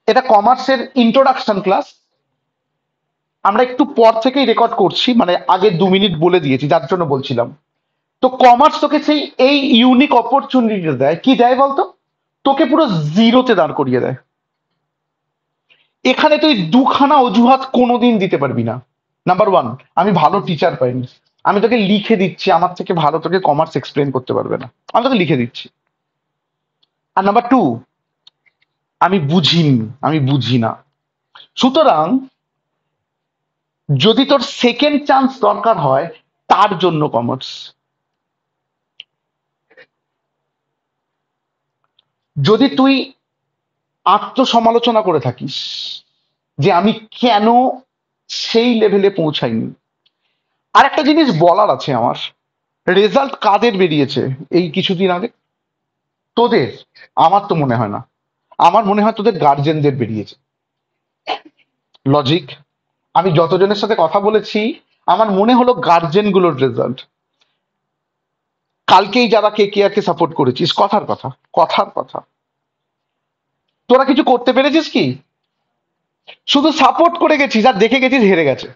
এটা কমার্সের introduction class. আমরা একটু পর থেকেই রেকর্ড করছি, মানে আগে 2 মিনিট বলে দিয়েছি, যার জন্য বলছিলাম। তো কমার্স তোকে সেই এই ইউনিক অপরচুনিটি দেয়, কি দেয় বলতো? তোকে পুরো জিরোতে দাঁড় করিয়ে দেয়। এখানে তুই দুখানা অজুহাত কোনোদিন দিতে পারবি না। নাম্বার ওয়ান, আমি ভালো টিচার পাইনি। আমি তোকে লিখে দিচ্ছি, আমার থেকে ভালো তোকে কমার্স এক্সপ্লেন করতে পারবে না, আমি তোকে লিখে দিচ্ছি। আর নাম্বার টু, আমি বুঝিনি, আমি বুঝি না। সুতরাং যদি তোর সেকেন্ড চান্স দরকার হয়, তার জন্য কমার্স। যদি তুই আত্মসমালোচনা করে থাকিস যে আমি কেন সেই লেভেলে পৌঁছাইনি, আর একটা জিনিস বলার আছে আমার। রেজাল্ট কাদের বেরিয়েছে এই কিছুদিন আগে? তোদের? আমার তো মনে হয় না, আমার মনে হয় তোদের গার্জেনদের বেরিয়েছে। লজিক, আমি যতজনের সাথে কথা বলেছি, আমার মনে হলো গার্জেন গুলোর রেজাল্ট। কালকেই যারা কে কে কে সাপোর্ট করেছিস, কথার কথা, কথার কথা, তোরা কিছু করতে পেরেছিস কি? শুধু সাপোর্ট করে গেছিস আর দেখে গেছিস হেরে গেছে।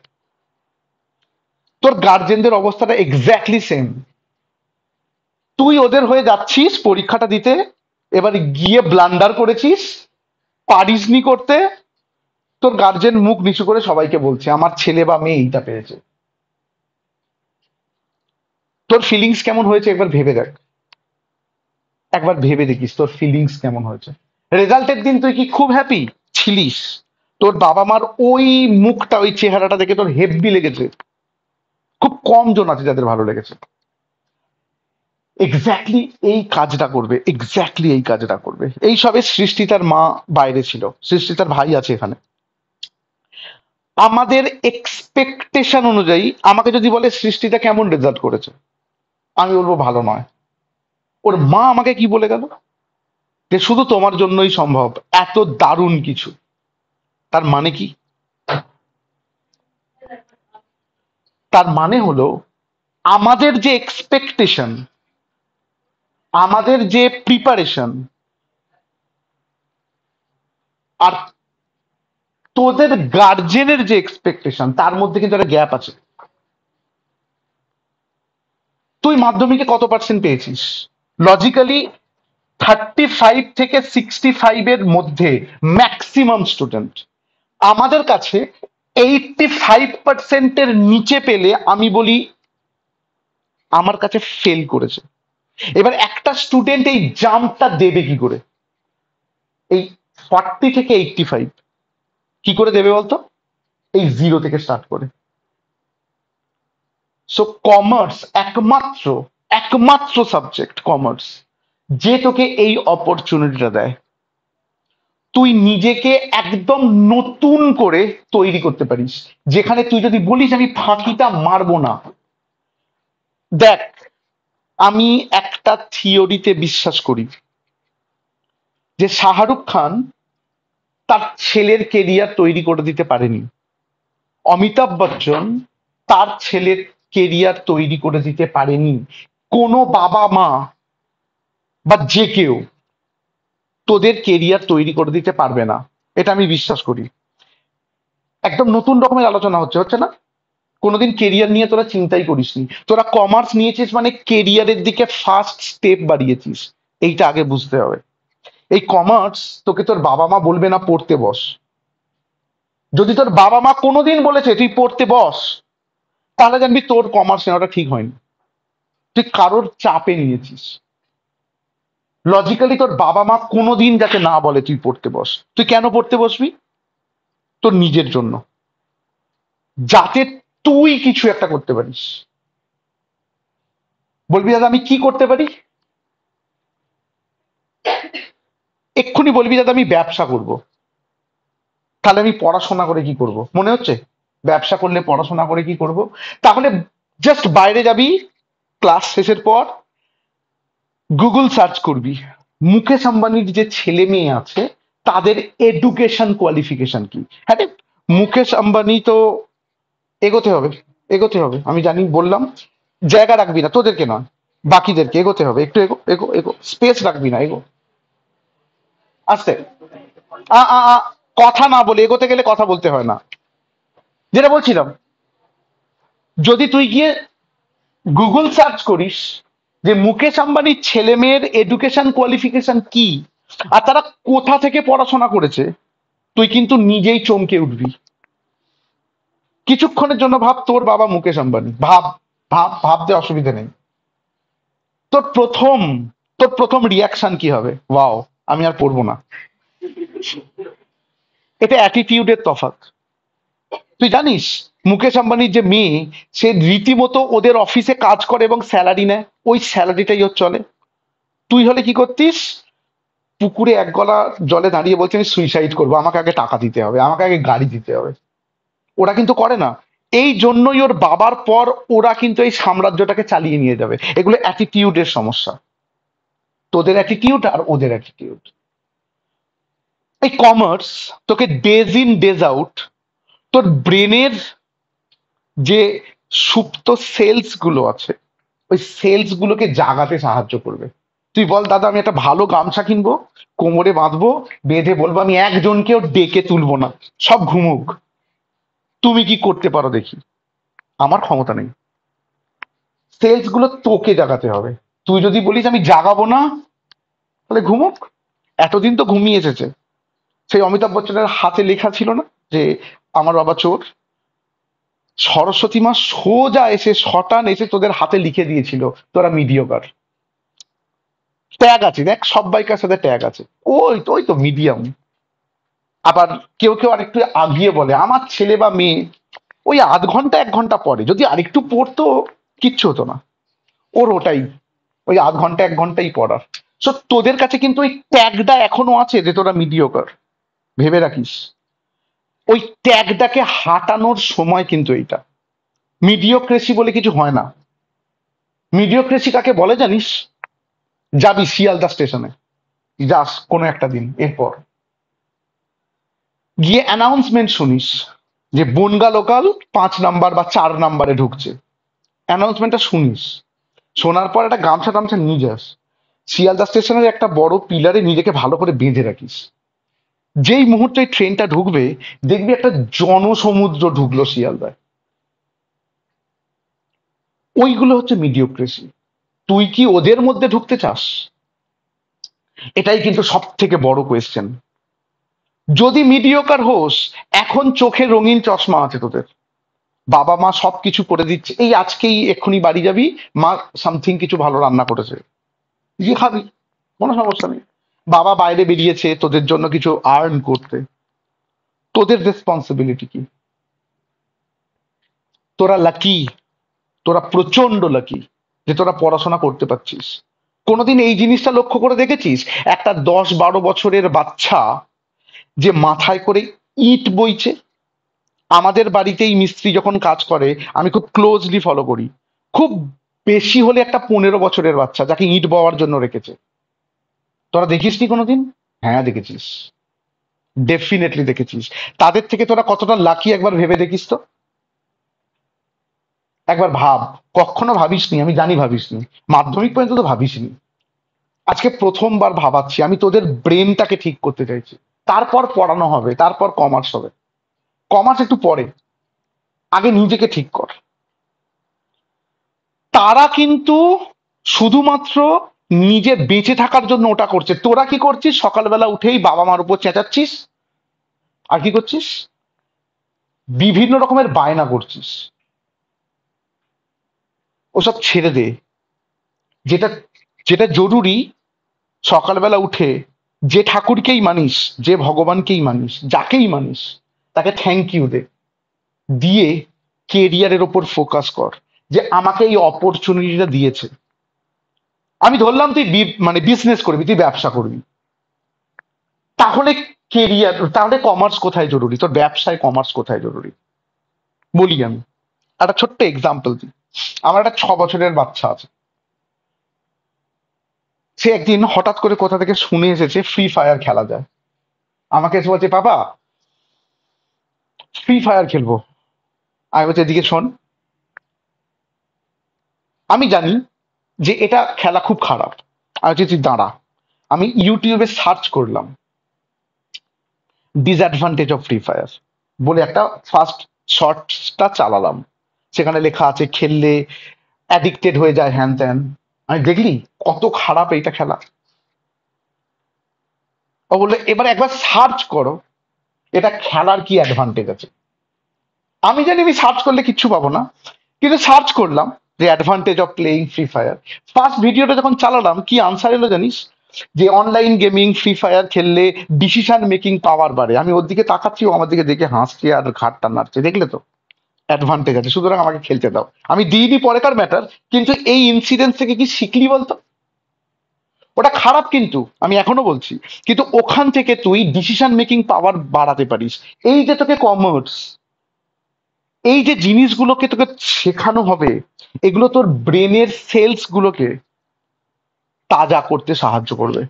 তোর গার্জেনদের অবস্থাটা এক্স্যাক্টলি সেম। তুই ওদের হয়ে যাচ্ছিস পরীক্ষাটা দিতে, এবার গিয়ে ব্লান্ডার করেছিস, পারিসনি করতে। তোর গার্জেন মুখ নিচু করে সবাইকে বলছে আমার ছেলে বা মেয়ে এইটা পেয়েছে। তোর ফিলিংস কেমন হয়েছে একবার ভেবে দেখ, একবার ভেবে দেখিস তোর ফিলিংস কেমন হয়েছে। রেজাল্টের দিন তুই কি খুব হ্যাপি ছিলিস? তোর বাবা মার ওই মুখটা, ওই চেহারাটা দেখে তোর হেব্বি লেগেছে? খুব কম জন আছে যাদের ভালো লেগেছে। এক্স্যাক্টলি এই কাজটা করবে, এক্স্যাক্টলি এই কাজটা করবে। এই সবে সৃষ্টিতার মা বাইরে ছিল, সৃষ্টিতার ভাই আছে এখানে। আমাদের এক্সপেকটেশন অনুযায়ী আমাকে যদি বলে সৃষ্টিতা কেমন রেজাল্ট করেছে, আমি বলবো ভালো নয়। ওর মা আমাকে কি বলে গেল? যে শুধু তোমার জন্যই সম্ভব, এত দারুণ কিছু। তার মানে কি? তার মানে হলো আমাদের যে এক্সপেকটেশন, আমাদের যে প্রিপারেশন, আর তোদের গার্জেনের যে এক্সপেকটেশন, তার মধ্যে কিন্তু একটা গ্যাপ আছে। তুই মাধ্যমিকে কত পার্সেন্ট পেয়েছিস? লজিক্যালি 35 থেকে 65 এর মধ্যে ম্যাক্সিমাম স্টুডেন্ট। আমাদের কাছে 85%-এর নিচে পেলে আমি বলি আমার কাছে ফেল করেছে। এবার একটা স্টুডেন্ট এই জাম্পটা দেবে কি করে? এই 40 থেকে 85 কি করে দেবে বলতো? এই জিরো থেকে স্টার্ট করে। সো কমার্স একমাত্র, একমাত্র সাবজেক্ট কমার্স যে তোকে এই অপরচুনিটিটা দেয়। তুই নিজেকে একদম নতুন করে তৈরি করতে পারিস, যেখানে তুই যদি বলিস আমি ফাঁকিটা মারবো না। দেখ, আমি একটা থিওরিতে বিশ্বাস করি যে শাহরুখ খান তার ছেলের কেরিয়ার তৈরি করে দিতে পারেনি, অমিতাভ বচ্চন তার ছেলের কেরিয়ার তৈরি করে দিতে পারেনি, কোনো বাবা মা বা যে কেউ তোদের কেরিয়ার তৈরি করে দিতে পারবে না। এটা আমি বিশ্বাস করি। একদম নতুন রকমের আলোচনা হচ্ছে, হচ্ছে না? কোনোদিন কেরিয়ার নিয়ে তোরা চিন্তাই করিসনি। তোরা কমার্স নিয়েছিস মানে কেরিয়ারের দিকে ফার্স্ট স্টেপ বাড়িয়েছিস, এইটা আগে বুঝতে হবে। এই কমার্স তোকে তোর বাবা মা বলবে না পড়তে বস। যদি তোর বাবা মা কোনোদিন বলেছে তুই পড়তে বস, তাহলে জানবি তোর কমার্স নেওয়াটা ঠিক হয়নি, তুই কারোর চাপে নিয়েছিস। লজিক্যালি তোর বাবা মা কোনোদিন যাতে না বলে তুই পড়তে বস, তুই কেন পড়তে বসবি? তোর নিজের জন্য, যাতে তুই কিছু একটা করতে পারিস। বলবি দাদা আমি কি করতে পারি? এক্ষুনি বলবি দাদা আমি ব্যবসা করব। তাহলে আমি পড়াশোনা করে কি করব মনে হচ্ছে? ব্যবসা করলে পড়াশোনা করে কি করব? তাহলে জাস্ট বাইরে যাবি, ক্লাস শেষের পর গুগল সার্চ করবি মুকেশ আম্বানির যে ছেলে মেয়ে আছে তাদের এডুকেশন কোয়ালিফিকেশন কি। হ্যাঁ রে, মুকেশ আম্বানি তো এগোতে হবে, এগোতে হবে, আমি জানি, বললাম। জায়গা রাখবি না, তোদেরকে নয়, বাকিদেরকে এগোতে হবে। একটু এগো, এগো, এগো, স্পেস রাখবি না, এগো, আস্তে। আ আ আ কথা না বলে এগোতে গেলে কথা বলতে হয় না। যেটা বলছিলাম, যদি তুই গিয়ে গুগল সার্চ করিস যে মুকেশ আম্বানির ছেলে মেয়ের এডুকেশন কোয়ালিফিকেশন কি আর তারা কোথা থেকে পড়াশোনা করেছে, তুই কিন্তু নিজেই চমকে উঠবি। কিছুক্ষণের জন্য ভাব তোর বাবা মুকেশ আম্বানি, ভাব, ভাবতে অসুবিধা নেই। তোর প্রথম তোর প্রথম রিয়াকশন কি হবে? ওয়াও, আমি আর পড়বো না। এটা অ্যাটিটিউডের তফাৎ। তুই জানিস মুকেশ আম্বানির যে মেয়ে, সে রীতিমতো ওদের অফিসে কাজ করে এবং স্যালারি নেয়, ওই স্যালারিটাই ওর চলে। তুই হলে কি করতিস? পুকুরে এক গলা জলে দাঁড়িয়ে বলছে আমি সুইসাইড করবো, আমাকে আগে টাকা দিতে হবে, আমাকে আগে গাড়ি দিতে হবে। ওরা কিন্তু করে না। এই জন্যই ওর বাবার পর ওরা কিন্তু এই সাম্রাজ্যটাকে চালিয়ে নিয়ে যাবে। এগুলো অ্যাটিটিউডের সমস্যা, তোদের অ্যাটিটিউড আর ওদের অ্যাটিটিউড। এই কমার্স তোকে ডেজ ইন ডেজ আউট তোর ব্রেনের যে সুপ্ত সেলস গুলো আছে, ওই সেলস গুলোকে জাগাতে সাহায্য করবে। তুই বল দাদা আমি একটা ভালো গামছা কিনবো, কোমরে বাঁধবো, বেঁধে বলবো আমি একজনকেও ডেকে তুলবো না, সব ঘুমুক। তুমি কি করতে পারো দেখি? আমার ক্ষমতা নেই। সেলস গুলো তোকে জাগাতে হবে। তুই যদি বলিস আমি জাগাবো না, তাহলে ঘুমুক। এতদিন তো ঘুমিয়ে এসেছে। সেই অমিতাভ বচ্চনের হাতে লেখা ছিল না যে আমার বাবা চোর? সরস্বতী মা সোজা এসে শটান এসে তোদের হাতে লিখে দিয়েছিল তোরা মিডিওকার। ট্যাগ আছে, দেখ সব্বাইকার সাথে ট্যাগ আছে। ওই তো মিডিয়াম। আবার কেউ কেউ আরেকটু আগিয়ে বলে আমার ছেলে বা মেয়ে ওই আধ ঘন্টা এক ঘন্টা পরে যদি আরেকটু পড়তো কিচ্ছু হতো না। ওর ওটাই, ওই আধ ঘন্টা এক ঘন্টাই পড়ার। সো তোদের কাছে কিন্তু ওই ট্যাগটা এখনো আছে যে তোরা মিডিওকার, ভেবে রাখিস। ওই ট্যাগটাকে হাঁটানোর সময় কিন্তু এইটা। মিডিওক্রেসি বলে কিছু হয় না। মিডিওক্রেসি কাকে বলে জানিস? যাবি শিয়ালদা স্টেশনে, যাস কোনো একটা দিন, এরপর গিয়ে অ্যানাউন্সমেন্ট শুনিস যে বনগা লোকাল 5 নাম্বার বা 4 নাম্বারে ঢুকছে। অ্যানাউন্সমেন্টটা শুনিস, শোনার পর একটা গামছা টামছা নিয়ে যাস, শিয়ালদা স্টেশনের একটা বড় পিলারে নিজেকে ভালো করে বেঁধে রাখিস। যেই মুহূর্তে এই ট্রেনটা ঢুকবে, দেখবি একটা জনসমুদ্র ঢুকলো শিয়ালদায়। ওইগুলো হচ্ছে মিডিওক্রেসি। তুই কি ওদের মধ্যে ঢুকতে চাস? এটাই কিন্তু সব থেকে বড় কোয়েশ্চেন। যদি মিডিওকার হোস, এখন চোখে রঙিন চশমা আছে তোদের, বাবা মা সবকিছু করে দিচ্ছে, এই আজকেই এক্ষুনি বাড়ি যাবি, মা সামথিং কিছু ভালো রান্না করেছে, গিয়ে খাবি, কোনো সমস্যা নেই। বাবা বাইরে বেরিয়েছে তোদের জন্য কিছু আর্ন করতে, তোদের রেসপন্সিবিলিটি কি? তোরা লাকি, তোরা প্রচন্ড লাকি যে তোরা পড়াশোনা করতে পারছিস। কোনোদিন এই জিনিসটা লক্ষ্য করে দেখেছিস? একটা 10-12 বছরের বাচ্চা যে মাথায় করে ইট বইছে। আমাদের বাড়িতেই মিস্ত্রি যখন কাজ করে, আমি খুব ক্লোজলি ফলো করি, খুব বেশি হলে একটা 15 বছরের বাচ্চা যাকে ইট বওয়ার জন্য রেখেছে। তোরা দেখিসনি কোনোদিন? হ্যাঁ দেখেছিস, ডেফিনেটলি দেখেছিস। তাদের থেকে তোরা কতটা লাকি একবার ভেবে দেখিস তো। একবার ভাব। কখনো ভাবিসনি, আমি জানি ভাবিসনি, মাধ্যমিক পর্যন্ত তো ভাবিসনি। আজকে প্রথমবার ভাবাচ্ছি, আমি তোদের ব্রেনটাকে ঠিক করতে চাইছি। তারপর পড়ানো হবে, তারপর কমার্স হবে। কমার্স একটু পরে, আগে নিজেকে ঠিক কর। তারা কিন্তু শুধুমাত্র নিজে বেঁচে থাকার জন্য ওটা করছে। তোরা কি করছিস? সকালবেলা উঠেই বাবা মার উপর চেঁচাচ্ছিস, আর কি করছিস? বিভিন্ন রকমের বায়না করছিস। ওসব ছেড়ে দে। যেটা যেটা জরুরি, সকালবেলা উঠে যে ঠাকুরকেই মানিস, যে ভগবানকেই মানিস, যাকেই মানিস, তাকে থ্যাংক ইউ দে। দিয়ে কেরিয়ারের ওপর ফোকাস কর, যে আমাকে এই অপরচুনিটিটা দিয়েছে। আমি ধরলাম তুই মানে বিজনেস করবি, তুই ব্যবসা করবি, তাহলে কেরিয়ার, তাহলে কমার্স কোথায় জরুরি? তোর ব্যবসায় কমার্স কোথায় জরুরি? বলি আমি একটা ছোট্ট এক্সাম্পল দিই। আমার একটা 6 বছরের বাচ্চা আছে। সে একদিন হঠাৎ করে কোথা থেকে শুনে এসেছে ফ্রি ফায়ার খেলা যায়। আমাকে এসে বলছে বাবা ফ্রি ফায়ার খেলবো। আমি বলছি এদিকে শোন, আমি জানি যে এটা খেলা খুব খারাপ। আমি বলছি তুই দাঁড়া। আমি ইউটিউবে সার্চ করলাম ডিসঅ্যাডভান্টেজ অফ ফ্রি ফায়ার বলে একটা ফার্স্ট শর্টসটা চালালাম, সেখানে লেখা আছে খেললে অ্যাডিক্টেড হয়ে যায় হ্যান ত্যান। আমি দেখলি কত খারাপ এইটা খেলা। ও বললো এবার একবার সার্চ করো এটা খেলার কি অ্যাডভান্টেজ আছে। আমি জানি আমি সার্চ করলে কিচ্ছু পাবো না, কিন্তু সার্চ করলাম যে advantage of playing free fire. First ভিডিওটা যখন চালালাম কি আনসার এলো জানিস, যে অনলাইন গেমিং ফ্রি ফায়ার খেললে ডিসিশন মেকিং পাওয়ার বাড়ে। আমি ওর দিকে তাকাচ্ছি, ও আমার দিকে দেখে হাসছে আর ঘাটটা নাড়ছে, দেখলে তো অ্যাডভান্টেজ আছে, সুতরাং আমাকে খেলতে দাও। আমি দিইনি পরেকার ম্যাটার, কিন্তু এই ইনসিডেন্ট থেকে কি শিখলি বলতো? ওটা খারাপ কিন্তু আমি এখনো বলছি, কিন্তু ওখান থেকে তুই ডিসিশন মেকিং পাওয়ার বাড়াতে পারিস। এই যে তোকে কমার্স, এই যে জিনিসগুলোকে তোকে শেখানো হবে, এগুলো তোর ব্রেনের সেলস গুলোকে তাজা করতে সাহায্য করবে,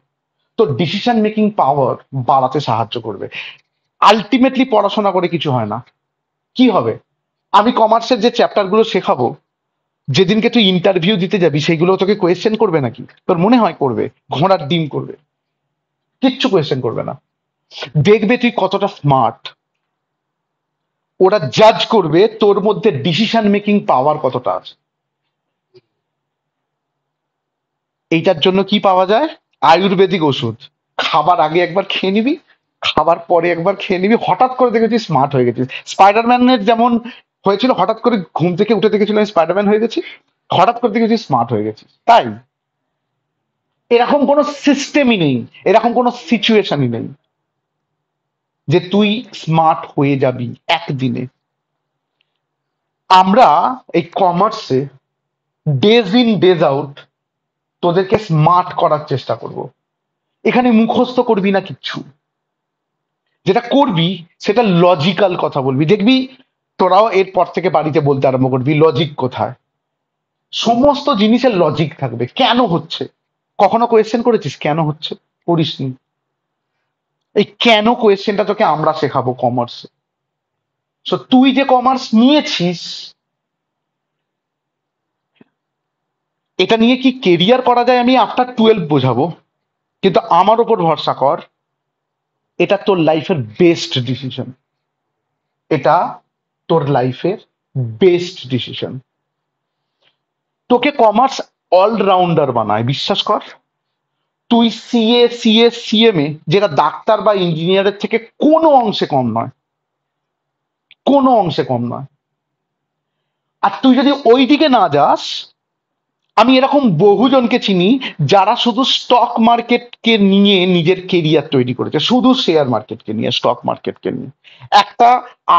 তোর ডিসিশন মেকিং পাওয়ার বাড়াতে সাহায্য করবে। আলটিমেটলি পড়াশোনা করে কিছু হয় না। কি হবে? আমি কমার্সের যে চ্যাপ্টার গুলো শেখাবো, যেদিনকে তুই ইন্টারভিউ দিতে যাবি সেইগুলো তোকে কোয়েশ্চেন করবে নাকি? তোর মনে হয় করবে? ঘোড়ার ডিম করবে, কিচ্ছু কোয়েশ্চেন করবে না। দেখবে তুই কতটা স্মার্ট, ওরা জাজ করবে তোর মধ্যে ডিসিশন মেকিং পাওয়ার কতটা আছে। এইটার জন্য কি পাওয়া যায়? আয়ুর্বেদিক ওষুধ। খাবার আগে একবার খেয়ে নিবি, খাবার পরে একবার খেয়ে নিবি, হঠাৎ করে দেখেছিস স্মার্ট হয়ে গেছিস। স্পাইডারম্যানের যেমন হয়েছিল, হঠাৎ করে ঘুম থেকে উঠে দেখেছিল আমি স্পাইডারম্যান হয়ে গেছি, হঠাৎ করে দেখেছিস স্মার্ট হয়ে গেছিস। তাই এরকম কোনো সিস্টেমই নেই, এরকম কোনো সিচুয়েশনই নেই যে তুই স্মার্ট হয়ে যাবি একদিনে। আমরা এই কমার্সে ডেজ ইন ডেজ আউট তোদেরকে স্মার্ট করার চেষ্টা করব। এখানে মুখস্থ করবি না কিচ্ছু, যেটা করবি সেটা লজিক্যাল কথা বলবি। দেখবি তোরাও এরপর থেকে বাড়িতে বলতে আরম্ভ করবি লজিক কোথায়। সমস্ত জিনিসের লজিক থাকবে। কেন হচ্ছে, কখনো কোয়েশ্চেন করেছিস কেন হচ্ছে? করিসনি। এই কেন কোয়েশ্চেনটা তোকে আমরা শেখাবো কমার্সে। সো তুই যে কমার্স নিয়েছিস, এটা নিয়ে কি কেরিয়ার করা যায় আমি আফটার 12 বোঝাবো, কিন্তু আমার ওপর ভরসা কর, এটা তোর লাইফের বেস্ট ডিসিশন। এটা তোর লাইফের বেস্ট ডিসিশন। তোকে কমার্স অলরাউন্ডার বানায়, বিশ্বাস কর। তুই সিএ সিএস সিএমএ, যেটা ডাক্তার বা ইঞ্জিনিয়ারের থেকে কোনো অংশে কম নয়, কোনো অংশে কম নয়। আর তুই যদি ওই দিকে না যাস, আমি এরকম বহুজনকে চিনি যারা শুধু স্টক মার্কেটকে নিয়ে নিজের কেরিয়ার তৈরি করেছে, শুধু শেয়ার মার্কেটকে নিয়ে, স্টক মার্কেটকে নিয়ে। একটা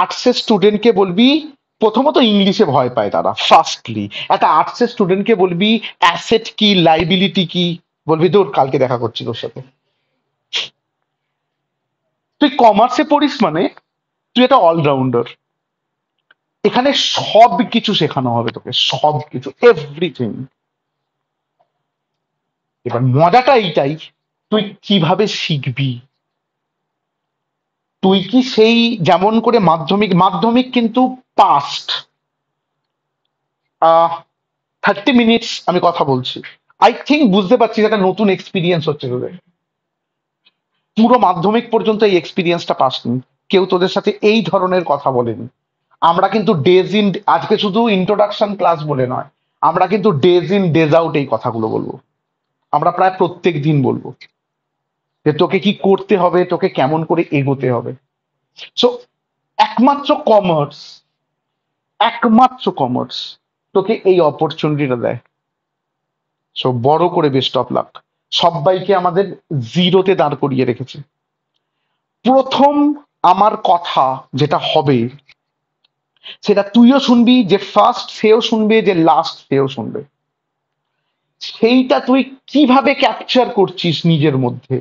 আর্টসের স্টুডেন্টকে বলবি, প্রথমত ইংলিশে ভয় পায় তারা, ফার্স্টলি একটা আর্টসের স্টুডেন্টকে বলবি অ্যাসেট কি লাইবিলিটি কি, বলবি দূর কালকে দেখা করছি তোর সাথে। তুই কমার্সে পড়িস মানে তুই একটা অলরাউন্ডার। এখানে সব কিছু শেখানো হবে তোকে, সব কিছু, এভরিথিং। এবার মজাটা এইটাই, তুই কিভাবে শিখবি। তুই কি সেই যেমন করে মাধ্যমিক, মাধ্যমিক কিন্তু পাস্ট 30 মিনিটস আমি কথা বলছি, আই থিঙ্ক বুঝতে পারছিস একটা নতুন এক্সপিরিয়েন্স হচ্ছে তোদের। পুরো মাধ্যমিক পর্যন্ত এই এক্সপিরিয়েন্সটা পাসনি, কেউ তোদের সাথে এই ধরনের কথা বলেনি। আমরা কিন্তু ডেজ ইন, আজকে শুধু ইন্ট্রোডাকশন ক্লাস বলে নয়, আমরা কিন্তু ডেজ ইন ডেজ আউট এই কথাগুলো বলবো। আমরা প্রায় প্রত্যেক দিন বলবো যে তোকে কি করতে হবে, তোকে কেমন করে এগোতে হবে। সো একমাত্র কমার্স, একমাত্র কমার্স তোকে এই অপরচুনিটিটা দেয়। সো বড় করে বেস্ট অফ লাক। সবাইকে আমাদের জিরোতে দাঁড় করিয়ে রেখেছে। প্রথম আমার কথা যেটা হবে, সেটা তুইও শুনবি, যে ফার্স্ট সেও শুনবে, যে লাস্ট সেও শুনবে। সেইটা তুই কিভাবে ক্যাপচার করছিস নিজের মধ্যে।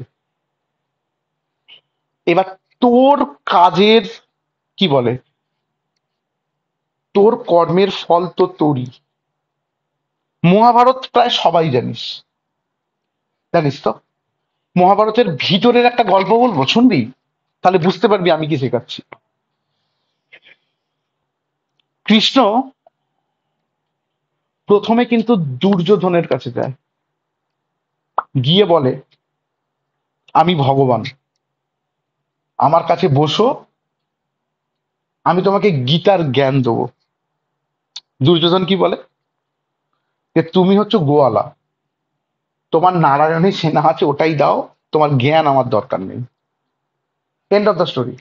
এবার তোর কাজের, কি বলে, তোর কর্মের ফল তো তোরই। মহাভারত প্রায় সবাই জানিস, জানিস তো? মহাভারতের ভিতরের একটা গল্প বলবো, শুনবি? তাহলে বুঝতে পারবি আমি কি শেখাচ্ছি। কৃষ্ণ প্রথমে কিন্তু দুর্যোধনের কাছে যায়, গিয়ে বলে আমি ভগবান, আমার কাছে বসো, আমি তোমাকে গীতার জ্ঞান দেবো। দুর্যোধন কি বলে? যে তুমি হচ্ছে গোয়ালা, তোমার নারায়ণের সেনা আছে, ওটাই দাও, তোমার জ্ঞান আমার দরকার নেই। End of the story.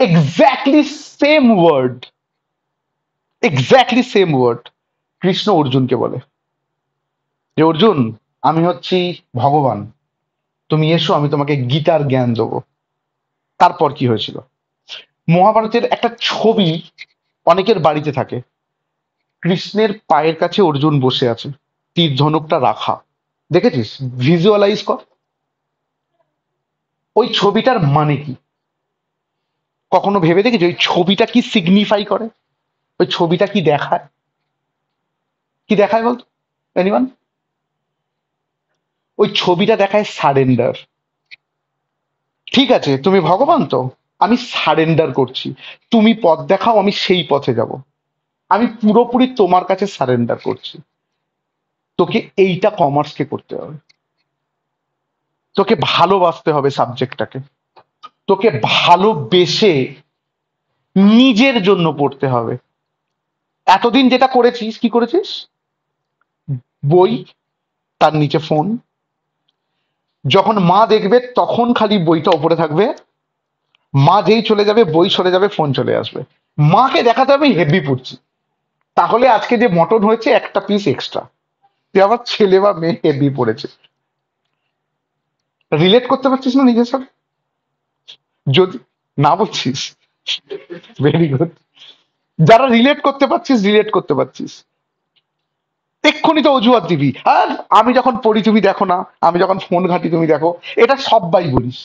Exactly same word, exactly same word Krishna অর্জুনকে বলে, যে অর্জুন, আমি হচ্ছি ভগবান, তুমি এসো, আমি তোমাকে গীতার জ্ঞান দেবো। তারপর কি হয়েছিল? মহাভারতের একটা ছবি অনেকের বাড়িতে থাকে, কৃষ্ণের পায়ের কাছে অর্জুন বসে আছে, তীর ধনুকটা রাখা, দেখেছিস? ভিজুয়ালাইজ কর ওই ছবিটার মানে কি। কখনো ভেবে দেখেছি ওই ছবিটা কি সিগনিফাই করে? ওই ছবিটা কি দেখায়? কি দেখায় বলতো এনিওয়ান? ওই ছবিটা দেখায় সারেন্ডার। ঠিক আছে, তুমি ভগবান তো, আমি সারেন্ডার করছি, তুমি পথ দেখাও, আমি সেই পথে যাব, আমি পুরোপুরি তোমার কাছে সারেন্ডার করছি। তোকে এইটা কমার্সকে করতে হবে, তোকে ভালোবাসতে হবে সাবজেক্টটাকে, তোকে ভালোবেসে নিজের জন্য পড়তে হবে। এতদিন যেটা করেছিস, কি করেছিস? বই, তার নিচে ফোন, যখন মা দেখবে তখন খালি বইটা ওপরে থাকবে, মা যেই চলে যাবে বই সরে যাবে, ফোন চলে আসবে। মাকে দেখাতে হবে হেভি পড়ছি, তাহলে আজকে যে মটন হয়েছে একটা পিস এক্সট্রা, তুই আমার ছেলে বা মেয়ে হেভি পড়েছে। রিলেট করতে পারছিস না নিজের সাথে? যদি না বলছিস, ভেরি গুড। যারা রিলেট করতে পারছিস, রিলেট করতে পারছিস, এক্ষুনি তো অজুহাত দিবি, আর আমি যখন পড়ি তুমি দেখো না, আমি যখন ফোন ঘাঁটি তুমি দেখো, এটা সবাই বলিস।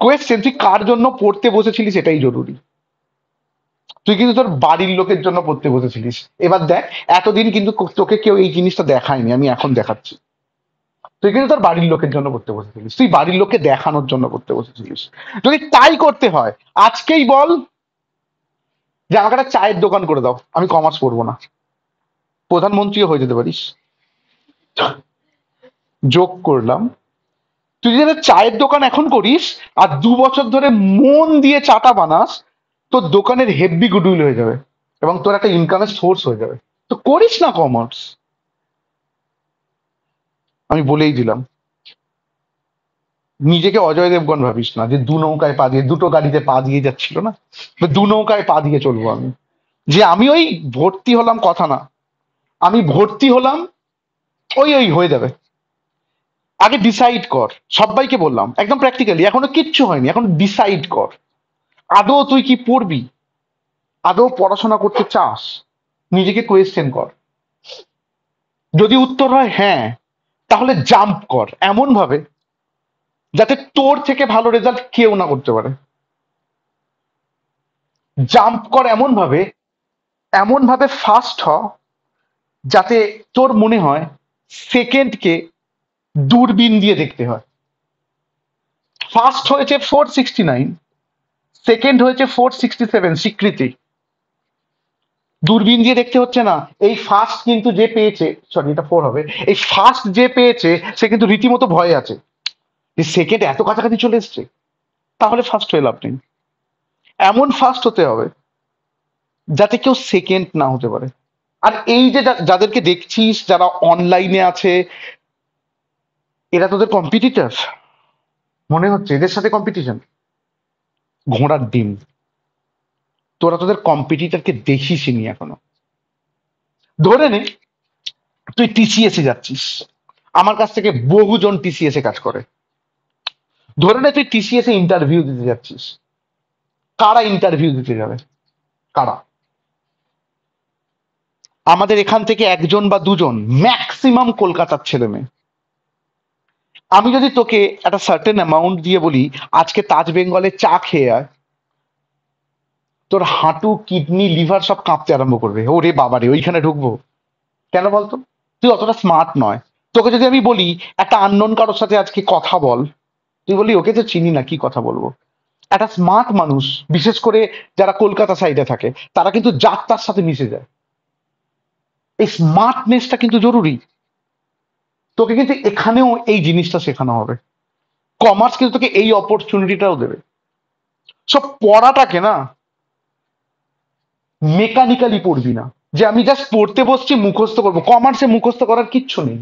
কোয়েশ্চেন, তুই কার জন্য পড়তে বসেছিলিস এটাই জরুরি। তুই কিন্তু তোর বাড়ির লোকের জন্য পড়তে বসেছিলিস। এবার দেখ, এতদিন কিন্তু তোকে কেউ এই জিনিসটা দেখায়নি, আমি এখন দেখাচ্ছি। তুই কিন্তু তোর বাড়ির লোকের জন্য পড়তে বসেছিলিস, তুই বাড়ির লোককে দেখানোর জন্য পড়তে বসেছিলিস। যদি তাই করতে হয়, আজকেই বল যে আমাকে একটা চায়ের দোকান করে দাও, আমি কমার্স পড়বো না, প্রধানমন্ত্রীও হয়ে যেতে পারিস। যোগ করলাম। তুই যদি একটা চায়ের দোকান এখন করিস, আর 2 বছর ধরে মন দিয়ে চাটা বানাস, তোর দোকানের হেভি গুডউইল হয়ে যাবে, এবং তোর একটা ইনকামের সোর্স হয়ে যাবে। তো করিস না কমার্স, আমি বলেই দিলাম। নিজেকে অজয় দেবগন ভাবিস না, যে দু নৌকায় পা দিয়ে, দুটো গাড়িতে পা দিয়ে যাচ্ছিল না, তো দু নৌকায় পা দিয়ে চলবো আমি। যে আমি ওই ভর্তি হলাম কথা না, আমি ভর্তি হলাম, ওই ওই হয়ে যাবে। আগে ডিসাইড কর, সবাইকে বললাম একদম প্র্যাকটিক্যালি, এখনো কিচ্ছু হয়নি, এখন ডিসাইড কর আদৌ তুই কি পড়বি, আদৌ পড়াশোনা করতে চাস। নিজেকে কোয়েশ্চেন কর, যদি উত্তর হয় হ্যাঁ, তাহলে জাম্প কর এমন ভাবে যাতে তোর থেকে ভালো রেজাল্ট কেউ না করতে পারে। জাম্প কর এমন ভাবে ফাস্ট হ, যাতে তোর মনে হয় সেকেন্ডকে দূরবীন দিয়ে দেখতে হয়। ফার্স্ট হয়েছে 469, সেকেন্ড হয়েছে 467, স্বীকৃতি। দূরবীন দিয়ে দেখতে হচ্ছে না। এই ফার্স্ট কিন্তু যে পেয়েছে, সরি এটা 4 হবে, এই ফার্স্ট যে পেয়েছে সে কিন্তু রীতিমতো ভয়ে আছে, যে সেকেন্ড এত কাছাকাছি চলে এসছে, তাহলে ফার্স্ট হয়ে লাভ নেই। এমন ফার্স্ট হতে হবে যাতে কেউ সেকেন্ড না হতে পারে। আর এই যে যাদেরকে দেখছিস যারা অনলাইনে আছে, এরা তোদের কম্পিটিটর মনে হচ্ছে, এদের সাথে কম্পিটিশন, ঘোড়ার ডিম। তোরা তোদের কম্পিটিটরকে দেখিসনি এখনো। ধরে নে তুই টিসিএস এ যাচ্ছিস, আমার কাছ থেকে বহুজন টিসিএস এ কাজ করে। ধরে নে তুই টিসিএস এ ইন্টারভিউ দিতে যাচ্ছিস, কারা ইন্টারভিউ দিতে যাবে? কারা? আমাদের এখান থেকে একজন বা দুজন, ম্যাক্সিমাম কলকাতার ছেলে মেয়ে। আমি যদি তোকে একটা সার্টেন অ্যামাউন্ট দিয়ে বলি আজকে তাজ বেঙ্গলে চা খেয়ে আয়, তোর হাঁটু কিডনি লিভার সব কাঁপতে আরম্ভ করবে, ওরে বাবারে ওইখানে ঢুকবো কেন বলতো? তুই অতটা স্মার্ট নয়। তোকে যদি আমি বলি একটা আননোন কারোর সাথে আজকে কথা বল, তুই বলি ওকে তো চিনি না, কি কথা বলবো। একটা স্মার্ট মানুষ, বিশেষ করে যারা কলকাতা সাইডে থাকে, তারা কিন্তু যার তার সাথে মিশে যায়। এই স্মার্টনেসটা কিন্তু জরুরি। তোকে কিন্তু এখানেও এই জিনিসটা শেখানো হবে। কমার্স কিন্তু তোকে এই অপরচুনিটিটাও দেবে। সব পড়াটাকে না মেকানিক্যালি পড়বি না, যে আমি জাস্ট পড়তে বসছি মুখস্থ করবো। কমার্সে মুখস্থ করার কিচ্ছু নেই,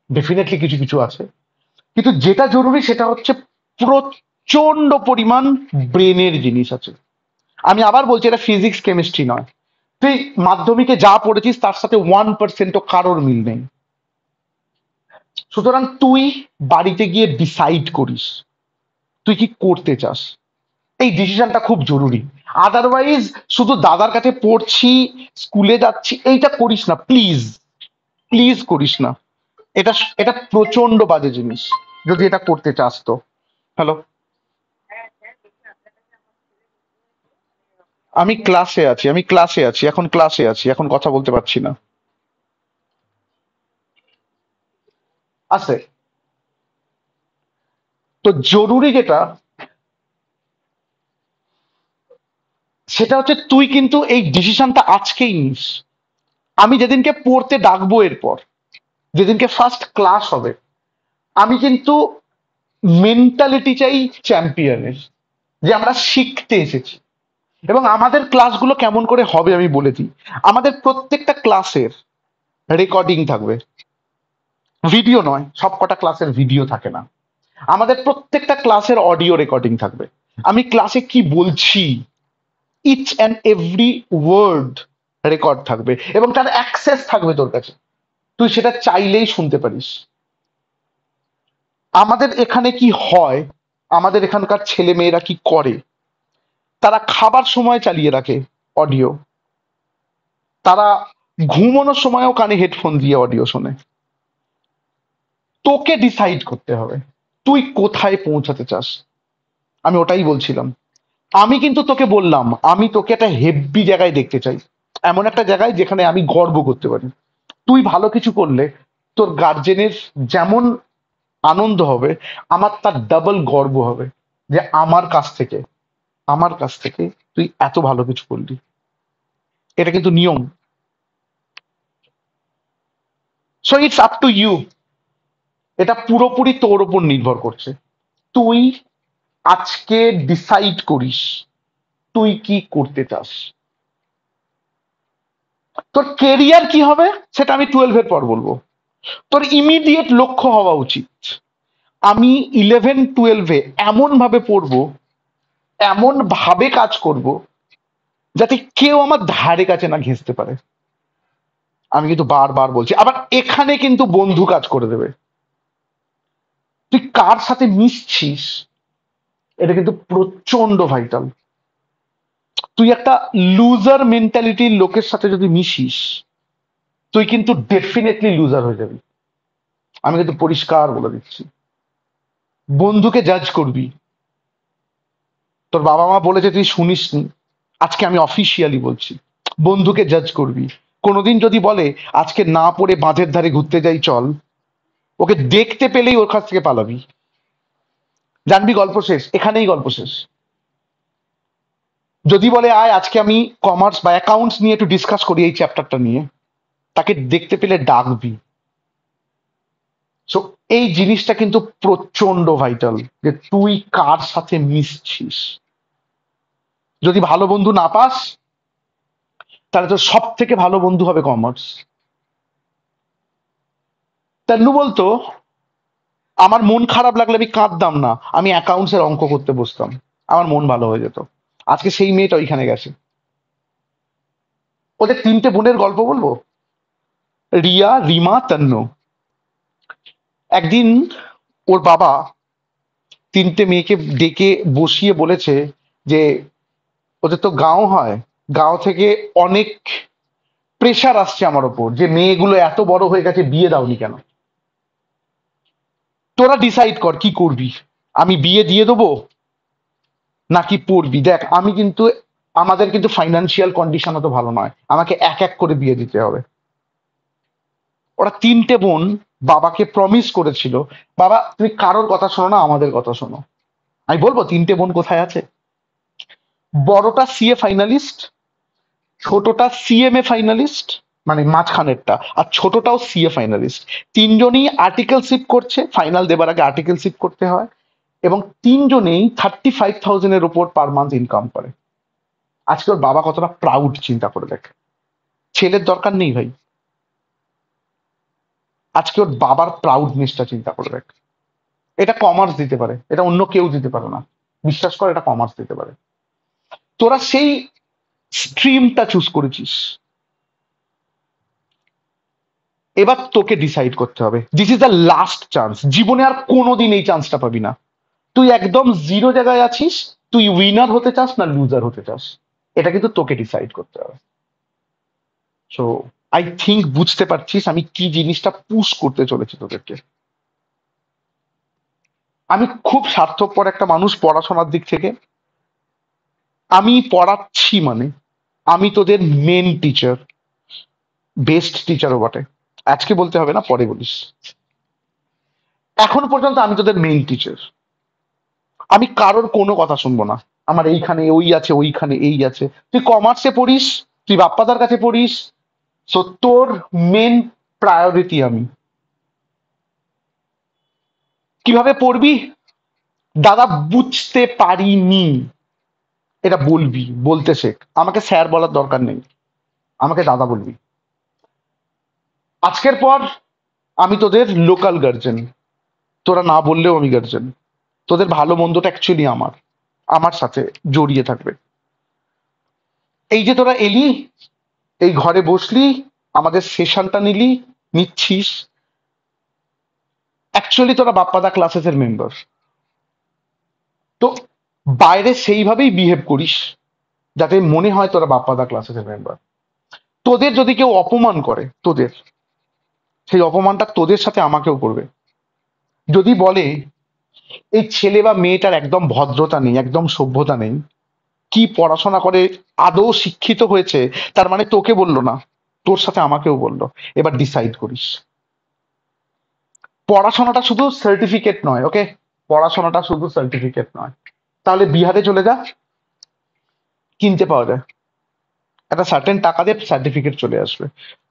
ডেফিনেটলি কিছু কিছু আছে, কিন্তু যেটা জরুরি সেটা হচ্ছে প্রচন্ড পরিমাণ ব্রেনের জিনিস আছে। আমি আবার বলছি, এটা ফিজিক্স কেমিস্ট্রি নয়। তুই মাধ্যমিকে যা পড়েছিস তার সাথে 1%ও কারোর মিল নেই। সুতরাং তুই বাড়িতে গিয়ে ডিসাইড করিস তুই কি করতে চাস। এই ডিসিশনটা খুব জরুরি। আদারওয়াইজ শুধু দাদার কাছে পড়ছি, স্কুলে যাচ্ছি, এইটা করিস না প্লিজ, প্লিজ করিস না। এটা এটা প্রচন্ড বাজে জিনিস যদি এটা করতে চাস তো। হ্যালো, আমি ক্লাসে আছি, এখন ক্লাসে আছি, এখন কথা বলতে পারছি না। আছে। তো জরুরি যেটা, সেটা হচ্ছে তুই কিন্তু এই ডিসিশনটা আজকেই নিস। আমি যেদিনকে পড়তে ডাকবো, এরপর যেদিনকে ফার্স্ট ক্লাস হবে, আমি কিন্তু মেন্টালিটি চাই চ্যাম্পিয়নের, যে আমরা শিখতে এসেছি। এবং আমাদের ক্লাসগুলো কেমন করে হবে আমি বলে দিই। আমাদের প্রত্যেকটা ক্লাসের রেকর্ডিং থাকবে, ভিডিও নয়, সব কটা ক্লাসের ভিডিও থাকে না। আমাদের প্রত্যেকটা ক্লাসের অডিও রেকর্ডিং থাকবে। আমি ক্লাসে কি বলছি, each and every word record থাকবে, এবং তার অ্যাক্সেস থাকবে তোর কাছে, তুই সেটা চাইলেই শুনতে পারিস। আমাদের এখানে কি হয়, আমাদের এখানকার ছেলে মেয়েরা কি করে, তারা খাবার সময় চালিয়ে রাখে অডিও, তারা ঘুমানোর সময়ও কানে হেডফোন দিয়ে অডিও শোনে। তোকে ডিসাইড করতে হবে তুই কোথায় পৌঁছাতে চাস। আমি ওটাই বলছিলাম। আমি কিন্তু তোকে বললাম, আমি তোকে একটা হেভি জায়গায় দেখতে চাই, এমন একটা জায়গায় যেখানে আমি গর্ব করতে পারি। তুই ভালো কিছু করলে তোর গার্জেনের যেমন আনন্দ হবে, আমার তার ডাবল গর্ব হবে, যে আমার কাছ থেকে তুই এত ভালো কিছু করলি। এটা কিন্তু নিয়ম। So it's up to you. এটা পুরোপুরি তোর ওপর নির্ভর করছে। তুই আজকে ডিসাইড করিস তুই কি করতে চাস। তোর কেরিয়ার কি হবে সেটা আমি 12-এর পর বলবো। তোর ইমিডিয়েট লক্ষ্য হওয়া উচিত, আমি 11-12-এ এমন ভাবে পড়বো, এমন ভাবে কাজ করব, যাতে কেউ আমার ধারে কাছে না ঘেঁষতে পারে। আমি কিন্তু বারবার বলছি, আবার এখানে কিন্তু বন্ধু কাজ করে দেবে। তুই কার সাথে মিশছিস, এটা কিন্তু প্রচন্ড ভাইটাল। তুই একটা লুজার মেন্টালিটির লোকের সাথে যদি মিশিস, তুই কিন্তু ডেফিনেটলি লুজার হয়ে যাবি। আমি কিন্তু পরিষ্কার বলে দিচ্ছি। বন্ধুকে জাজ করবি, তোর বাবা মা বলেছে তুই শুনিসনি, আজকে আমি অফিসিয়ালি বলছি, বন্ধুকে জাজ করবি। কোনোদিন যদি বলে আজকে না পড়ে বাঁধের ধারে ঘুরতে যাই চল, ওকে দেখতে পেলেই ওর কাছ থেকে পালাবি। জানবি গল্প শেষ, এখানেই গল্প শেষ। যদি বলে আয় আজকে আমি কমার্স বা অ্যাকাউন্টস নিয়ে একটু ডিসকাস করি এই চ্যাপ্টারটা নিয়ে, তাকে দেখতে পেলে ডাকবি। সো এই জিনিসটা কিন্তু প্রচন্ড ভাইটাল, যে তুই কার সাথে মিশছিস। যদি ভালো বন্ধু না পাস, তাহলে তো সব থেকে ভালো বন্ধু হবে কমার্স। তান্নু বলতো, আমার মন খারাপ লাগলে আমি কাঁদতাম না, আমি অ্যাকাউন্টস এর অঙ্ক করতে বসতাম, আমার মন ভালো হয়ে যেত। আজকে সেই মেয়েটা ওইখানে গেছে। ওদের 3টে বোনের গল্প বলবো, রিয়া, রিমা, তন্নু। একদিন ওর বাবা 3টে মেয়েকে ডেকে বসিয়ে বলেছে যে ওদের তো গাঁও হয়, গাঁও থেকে অনেক প্রেশার আসছে আমার ওপর, যে মেয়েগুলো এত বড় হয়ে গেছে বিয়ে দাওনি কেন। তোরা ডিসাইড কর কি করবি, আমি বিয়ে দিয়ে দেবো নাকি পড়বি। দেখ আমি কিন্তু, আমাদের কিন্তু ফাইন্যান্সিয়াল কন্ডিশন অত ভালো নয়, আমাকে এক এক করে বিয়ে দিতে হবে। ওরা 3টে বোন বাবাকে প্রমিস করেছিল, বাবা তুমি কারোর কথা শোনো না, আমাদের কথা শোনো। আমি বলবো 3টে বোন কোথায় আছে। বড়টা সিএ ফাইনালিস্ট, ছোটটা সিএমএ ফাইনালিস্ট, মানে মাঝখানেরটা, আর ছোটটাও সিএ ফাইনালিস্ট। তিনজনই আর্টিকেলশিপ করছে, ফাইনাল দেবার আগে আর্টিকেলশিপ করতে হয়, এবং তিনজনেই 35,000-এর উপর পার মান্থ ইনকাম করে। আজকে ওর বাবা কতটা প্রাউড চিন্তা করে দেখ। ছেলের দরকার নেই ভাই, আজকে ওর বাবার প্রাউডনেসটা চিন্তা করে দেখ। এটা কমার্স দিতে পারে, এটা অন্য কেউ দিতে পারে না, বিশ্বাস কর, এটা কমার্স দিতে পারে। তোরা সেই স্ট্রিমটা চুজ করেছিস, এবার তোকে ডিসাইড করতে হবে। This is the last chance, জীবনে আর কোনোদিন এই চান্সটা পাবি না। তুই একদম জিরো জায়গায় আছিস, তুই উইনার হতে চাস না লুজার হতে চাস, এটা কিন্তু তোকে ডিসাইড করতে হবে। সো আই থিঙ্ক বুঝতে পারছিস আমি কি জিনিসটা পুশ করতে চলেছি তোদেরকে। আমি খুব স্বার্থপর একটা মানুষ পড়াশোনার দিক থেকে। আমি পড়াচ্ছি মানে আমি তোদের মেন টিচার, বেস্ট টিচারও বটে। আজকে বলতে হবে না, পরে বলিস। এখন পর্যন্ত আমি তোদের মেইন টিচার, আমি কারোর কোনো কথা শুনবো না। আমার এইখানে ওই আছে, ওইখানে এই আছে। তুই কমার্সে পড়িস, তুই বাপ্পাদার কাছে পড়িস, সো তোর মেন প্রায়োরিটি আমি। কিভাবে পড়বি? দাদা বুঝতে পারিনি, এটা বলবি, বলতে শেখ। আমাকে স্যার বলার দরকার নেই, আমাকে দাদা বলবি। আজকের পর আমি তোদের লোকাল গার্জেন, তোরা না বললেও আমি গার্জেন। তোদের ভালো মন্দটা অ্যাকচুয়ালি আমার, আমার সাথে জড়িয়ে থাকবে। এই যে তোরা এলি, এই ঘরে বসলি, আমাদের সেশনটা নিচ্ছিস, অ্যাকচুয়ালি তোরা বাপ্পাদা ক্লাসেসের মেম্বার। তো বাইরে সেইভাবেই বিহেভ করিস যাতে মনে হয় তোরা বাপ্পাদা ক্লাসেসের মেম্বার। তোদের যদি কেউ অপমান করে, তোদের সেই অপমানটা তোদের সাথে আমাকেও করবে। যদি বলে এই ছেলে বা মেয়েটার একদম ভদ্রতা নেই, একদম সভ্যতা নেই, কি পড়াশোনা করে, আদৌ শিক্ষিত হয়েছে, তার মানে তোকে বললো না, তোর সাথে আমাকেও বললো। এবার ডিসাইড করিস। পড়াশোনাটা শুধু সার্টিফিকেট নয়, ওকে? পড়াশোনাটা শুধু সার্টিফিকেট নয়। তাহলে বিহারে চলে যা, কিনতে পাওয়া যায়, একটা সার্টেন টাকা দিয়ে সার্টিফিকেট চলে আসবে।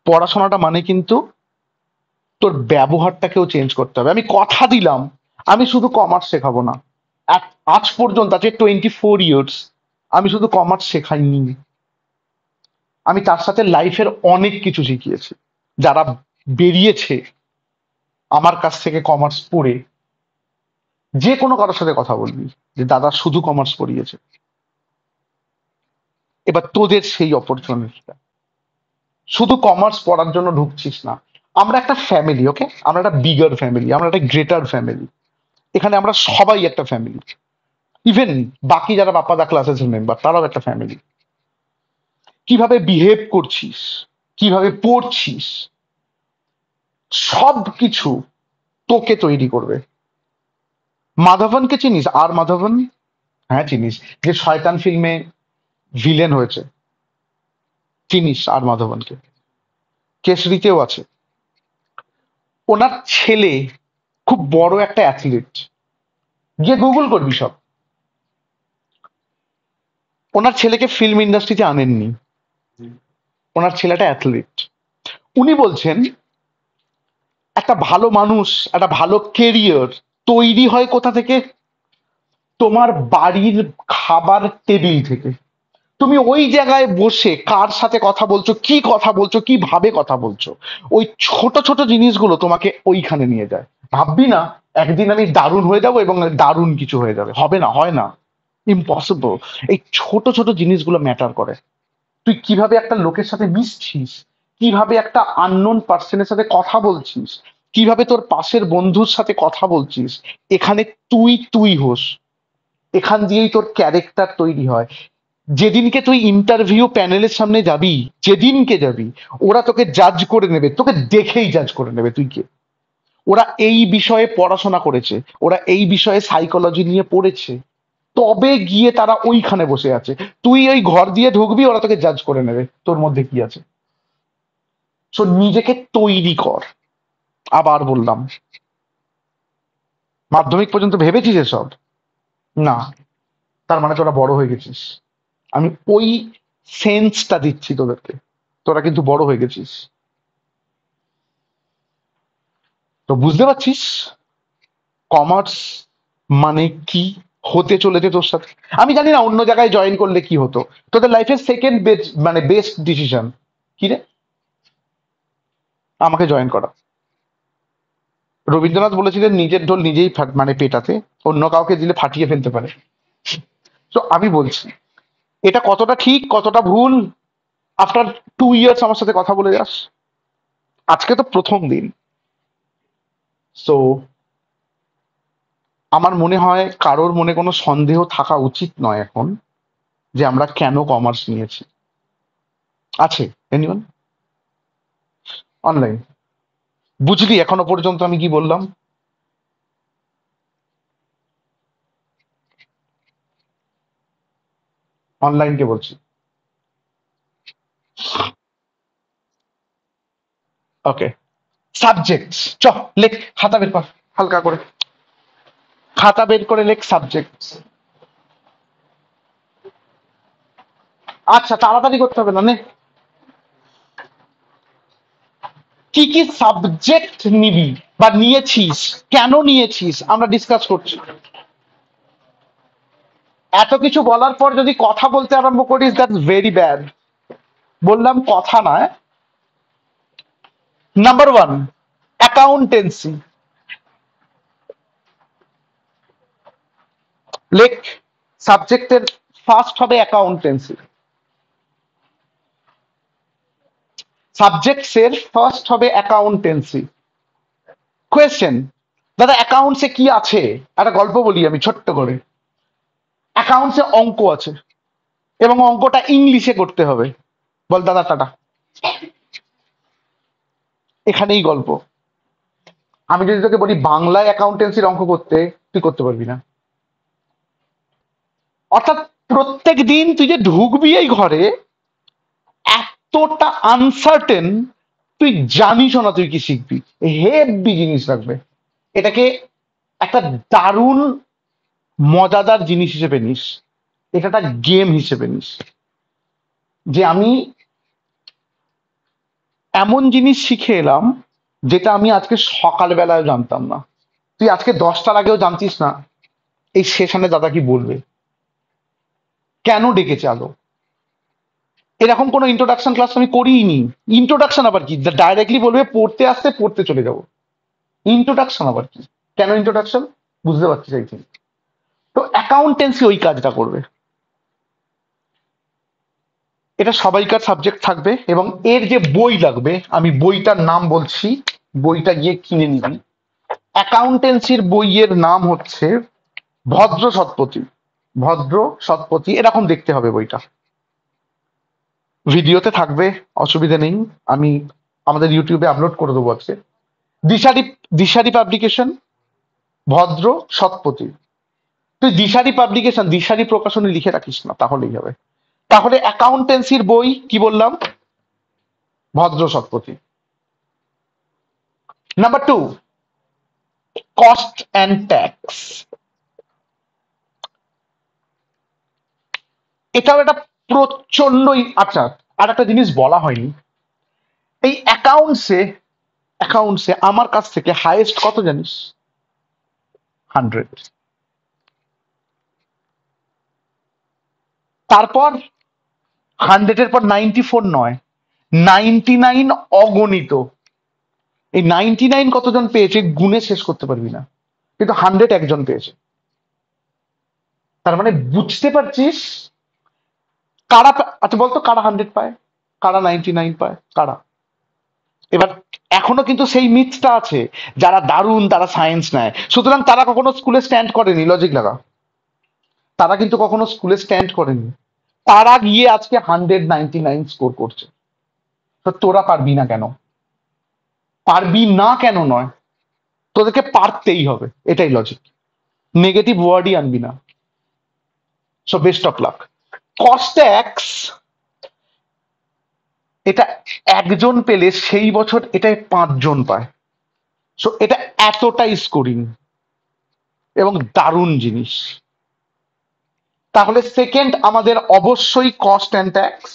পড়াশোনাটা মানে কিন্তু তোর ব্যবহারটাকেও চেঞ্জ করতে হবে। আমি কথা দিলাম, আমি শুধু কমার্স শেখাবো না। আজ পর্যন্ত, আজকে 24 ইয়ার্স, আমি শুধু কমার্স শেখাইনি, আমি তার সাথে লাইফের অনেক কিছু শিখিয়েছি। যারা বেরিয়েছে আমার কাছ থেকে কমার্স পড়ে, যে কোনো কারোর সাথে কথা বলবি যে দাদা শুধু কমার্স পড়িয়েছে। এবার তোদের সেই অপরচুনিটিটা, শুধু কমার্স পড়ার জন্য ঢুকছিস না। আমরা একটা ফ্যামিলি, ওকে? আমরা একটা বিগার ফ্যামিলি, আমরা একটা গ্রেটার ফ্যামিলি। এখানে আমরা সবাই একটা ফ্যামিলি। ইভেন বাকি যারা বাপ্পাদা ক্লাসেসের মেম্বার, তারাও একটা ফ্যামিলি। কিভাবে বিহেভ করছিস, কিভাবে পড়ছিস, সব কিছু তোকে তৈরি করবে। মাধবনকে চিনিস? আর মাধবন? হ্যাঁ চিনিস, যে শয়তান ফিল্মে ভিলেন হয়েছে, চিনিস আর মাধবনকে? কেশরীতেও আছে। ওনার ছেলে খুব বড় একটা অ্যাথলিট, গিয়ে গুগল করবি সব। ওনার ছেলেকে ফিল্ম ইন্ডাস্ট্রিতে আনেননি, ওনার ছেলেটা অ্যাথলিট। উনি বলছেন একটা ভালো মানুষ, একটা ভালো কেরিয়ার তৈরি হয় কোথা থেকে? তোমার বাড়ির খাবার টেবিল থেকে। তুমি ওই জায়গায় বসে কার সাথে কথা বলছো, কি কথা বলছো, কিভাবে কথা বলছো, ওই ছোট ছোট জিনিসগুলো তোমাকে ওইখানে নিয়ে যায়। ভাববি না একদিন আমি দারুণ হয়ে যাব এবং দারুণ কিছু হয়ে যাবে, হবে না, হয় না, ইম্পসিবল। এই ছোট ছোট জিনিসগুলো ম্যাটার করে। তুই কিভাবে একটা লোকের সাথে মিশছিস, কিভাবে একটা আননোন পার্সনের সাথে কথা বলছিস, কিভাবে তোর পাশের বন্ধুর সাথে কথা বলছিস, এখানে তুই তুই হোস। এখান দিয়েই তোর ক্যারেক্টার তৈরি হয়। যেদিনকে তুই ইন্টারভিউ প্যানেলের সামনে যাবি, যেদিনকে যাবি, ওরা তোকে জাজ করে নেবে, তোকে দেখেই জাজ করে নেবে তুই কে। ওরা এই বিষয়ে পড়াশোনা করেছে, ওরা এই বিষয়ে সাইকোলজি নিয়ে পড়েছে, তবে গিয়ে তারা ওইখানে বসে আছে। তুই ওই ঘর দিয়ে ঢুকবি, ওরা তোকে জাজ করে নেবে তোর মধ্যে কি আছে। সো নিজেকে তৈরি কর। আবার বললাম, মাধ্যমিক পর্যন্ত ভেবেছিস এসব? না, তার মানে তোরা বড় হয়ে গেছিস। আমি ওই সেন্সটা দিচ্ছি তোদেরকে, তোরা কিন্তু বড় হয়ে গেছিস। তো বুঝতে পারছিস কমার্স মানে কি হতে চলেছে তোর সাথে। আমি জানি না অন্য জায়গায় জয়েন করলে কি হতো। তোদের লাইফের সেকেন্ড মানে বেস্ট ডিসিশন কি রে? আমাকে জয়েন করা। রবীন্দ্রনাথ বলেছিলেন নিজের ঢোল নিজেই মানে পেটাতে, অন্য কাউকে দিলে ফাটিয়ে ফেলতে পারে। তো আমি বলছি এটা কতটা ঠিক কতটা ভুল, আফটার 2 ইয়ার্স আমার সাথে কথা বলে যাস। আজকে তো প্রথম দিন। সো আমার মনে হয় কারোর মনে কোনো সন্দেহ থাকা উচিত নয় এখন যে আমরা কেন কমার্স নিয়েছি। আছে এনিওয়ান? অনলাইন। বুঝলি এখনো পর্যন্ত আমি কি বললাম? অনলাইনকে বলছি। ওকে, সাবজেক্ট। চ, লেখ, খাতা বের কর হালকা করে, খাতা বের করে লেখ সাবজেক্ট। আচ্ছা তাড়াতাড়ি করতে হবে না নে। কি কি সাবজেক্ট নিবি বা নিয়েছিস, কেন নিয়েছিস আমরা ডিসকাস করছি। এত কিছু বলার পর যদি কথা বলতে আরম্ভ করিস দ্যাটস ভেরি ব্যাড। বললাম কথা নয়। Number one, accountancy. লেখ, সাবজেক্টের ফার্স্ট হবে অ্যাকাউন্টেন্সি। সাবজেক্টস এর ফার্স্ট হবে অ্যাকাউন্টেন্সি। কোয়েশ্চেন, দাদা অ্যাকাউন্টসে কি আছে? একটা গল্প বলি আমি ছোট্ট করে। অ্যাকাউন্টসে অঙ্ক আছে এবং অঙ্কটা ইংলিশে করতে হবে। বল দাদা টাটা। এখানেই গল্প। আমি যদি তোকে বলি বাংলায় অ্যাকাউন্টেন্সির অঙ্ক করতে, তুই করতে পারবি না। অর্থাৎ প্রত্যেক দিন তুই যে ঢুকবি এই ঘরে এতটা আনসার্টেন, তুই জানিস না তুই কি শিখবি। হেভি জিনিস লাগবে। এটাকে একটা দারুণ মজাদার জিনিস হিসেবে নিস, এটা একটা গেম হিসেবে নিস যে আমি এমন জিনিস শিখে এলাম যেটা আমি আজকে সকালবেলায় জানতাম না। তুই আজকে 10টার আগেও জানতিস না এই সেশনে দাদা কি বলবে, কেন ডেকেছে আলো। এরকম কোনো ইন্ট্রোডাকশন ক্লাস আমি করিনি। ইন্ট্রোডাকশন আবার কি? ডাইরেক্টলি বলবে পড়তে আসতে পড়তে চলে যাবো। ইন্ট্রোডাকশন আবার কি? কেন ইন্ট্রোডাকশন? বুঝতে পারছিস এই থিং। তো অ্যাকাউন্টেন্সি ওই কাজটা করবে। এটা সবাইকার সাবজেক্ট থাকবে এবং এর যে বই লাগবে আমি বইটার নাম বলছি, বইটা গিয়ে কিনে নিবি। অ্যাকাউন্টেন্সির বইয়ের নাম হচ্ছে ভদ্র সৎপথী। ভদ্র সৎপথী এরকম দেখতে হবে বইটা। ভিডিওতে থাকবে, অসুবিধা নেই। আমি আমাদের ইউটিউবে আপলোড করে দেবো আজকে। দিশারি, দিশারি পাবলিকেশন, ভদ্র সৎপথী। তুই দিশারি পাবলিকেশন, দিশারি প্রকাশনী লিখে রাখিস না, তাহলেই হবে। তাহলে অ্যাকাউন্টেন্সির বই কি বললাম? Bhadra Satpathi. Number two, cost and tax. এটাও একটা প্রচন্ডই। আচ্ছা, আর একটা জিনিস বলা হয়নি, এই অ্যাকাউন্টসে আমার কাছ থেকে হাইয়েস্ট কত জানিস? 100। তারপর 100-এর পর 94 নয়, 99 অগণিত। এই 99 কতজন পেয়েছে গুণে শেষ করতে পারবি না, কিন্তু 100 একজন পেয়েছে। তার মানে বুঝতে পারছিস কারা আচ্ছা বলতো কারা 100 পায়, কারা 99 পায়, কারা? এবার এখনো কিন্তু সেই মিথটা আছে, যারা দারুণ তারা সায়েন্স নেয় সুতরাং তারা কখনো স্কুলে স্ট্যান্ড করেনি। লজিক লাগা, তারা কিন্তু কখনো স্কুলে স্ট্যান্ড করেনি। তারা গিয়ে আজকে 199 স্কোর করছে। তো তোরা পারবি না কেন? পারবি না কেন নয়, তোদেরকে পারতেই হবে, এটাই লজিক। নেগেটিভ ওয়ার্ডই আনবি না। So best of lakh. Cost tax, এটা একজন পেলে সেই বছর এটা 5 জন পায়। সো এটা এতটাই স্কোরিং এবং দারুণ জিনিস। তাহলে সেকেন্ড আমাদের অবশ্যই কস্ট অ্যান্ড ট্যাক্স।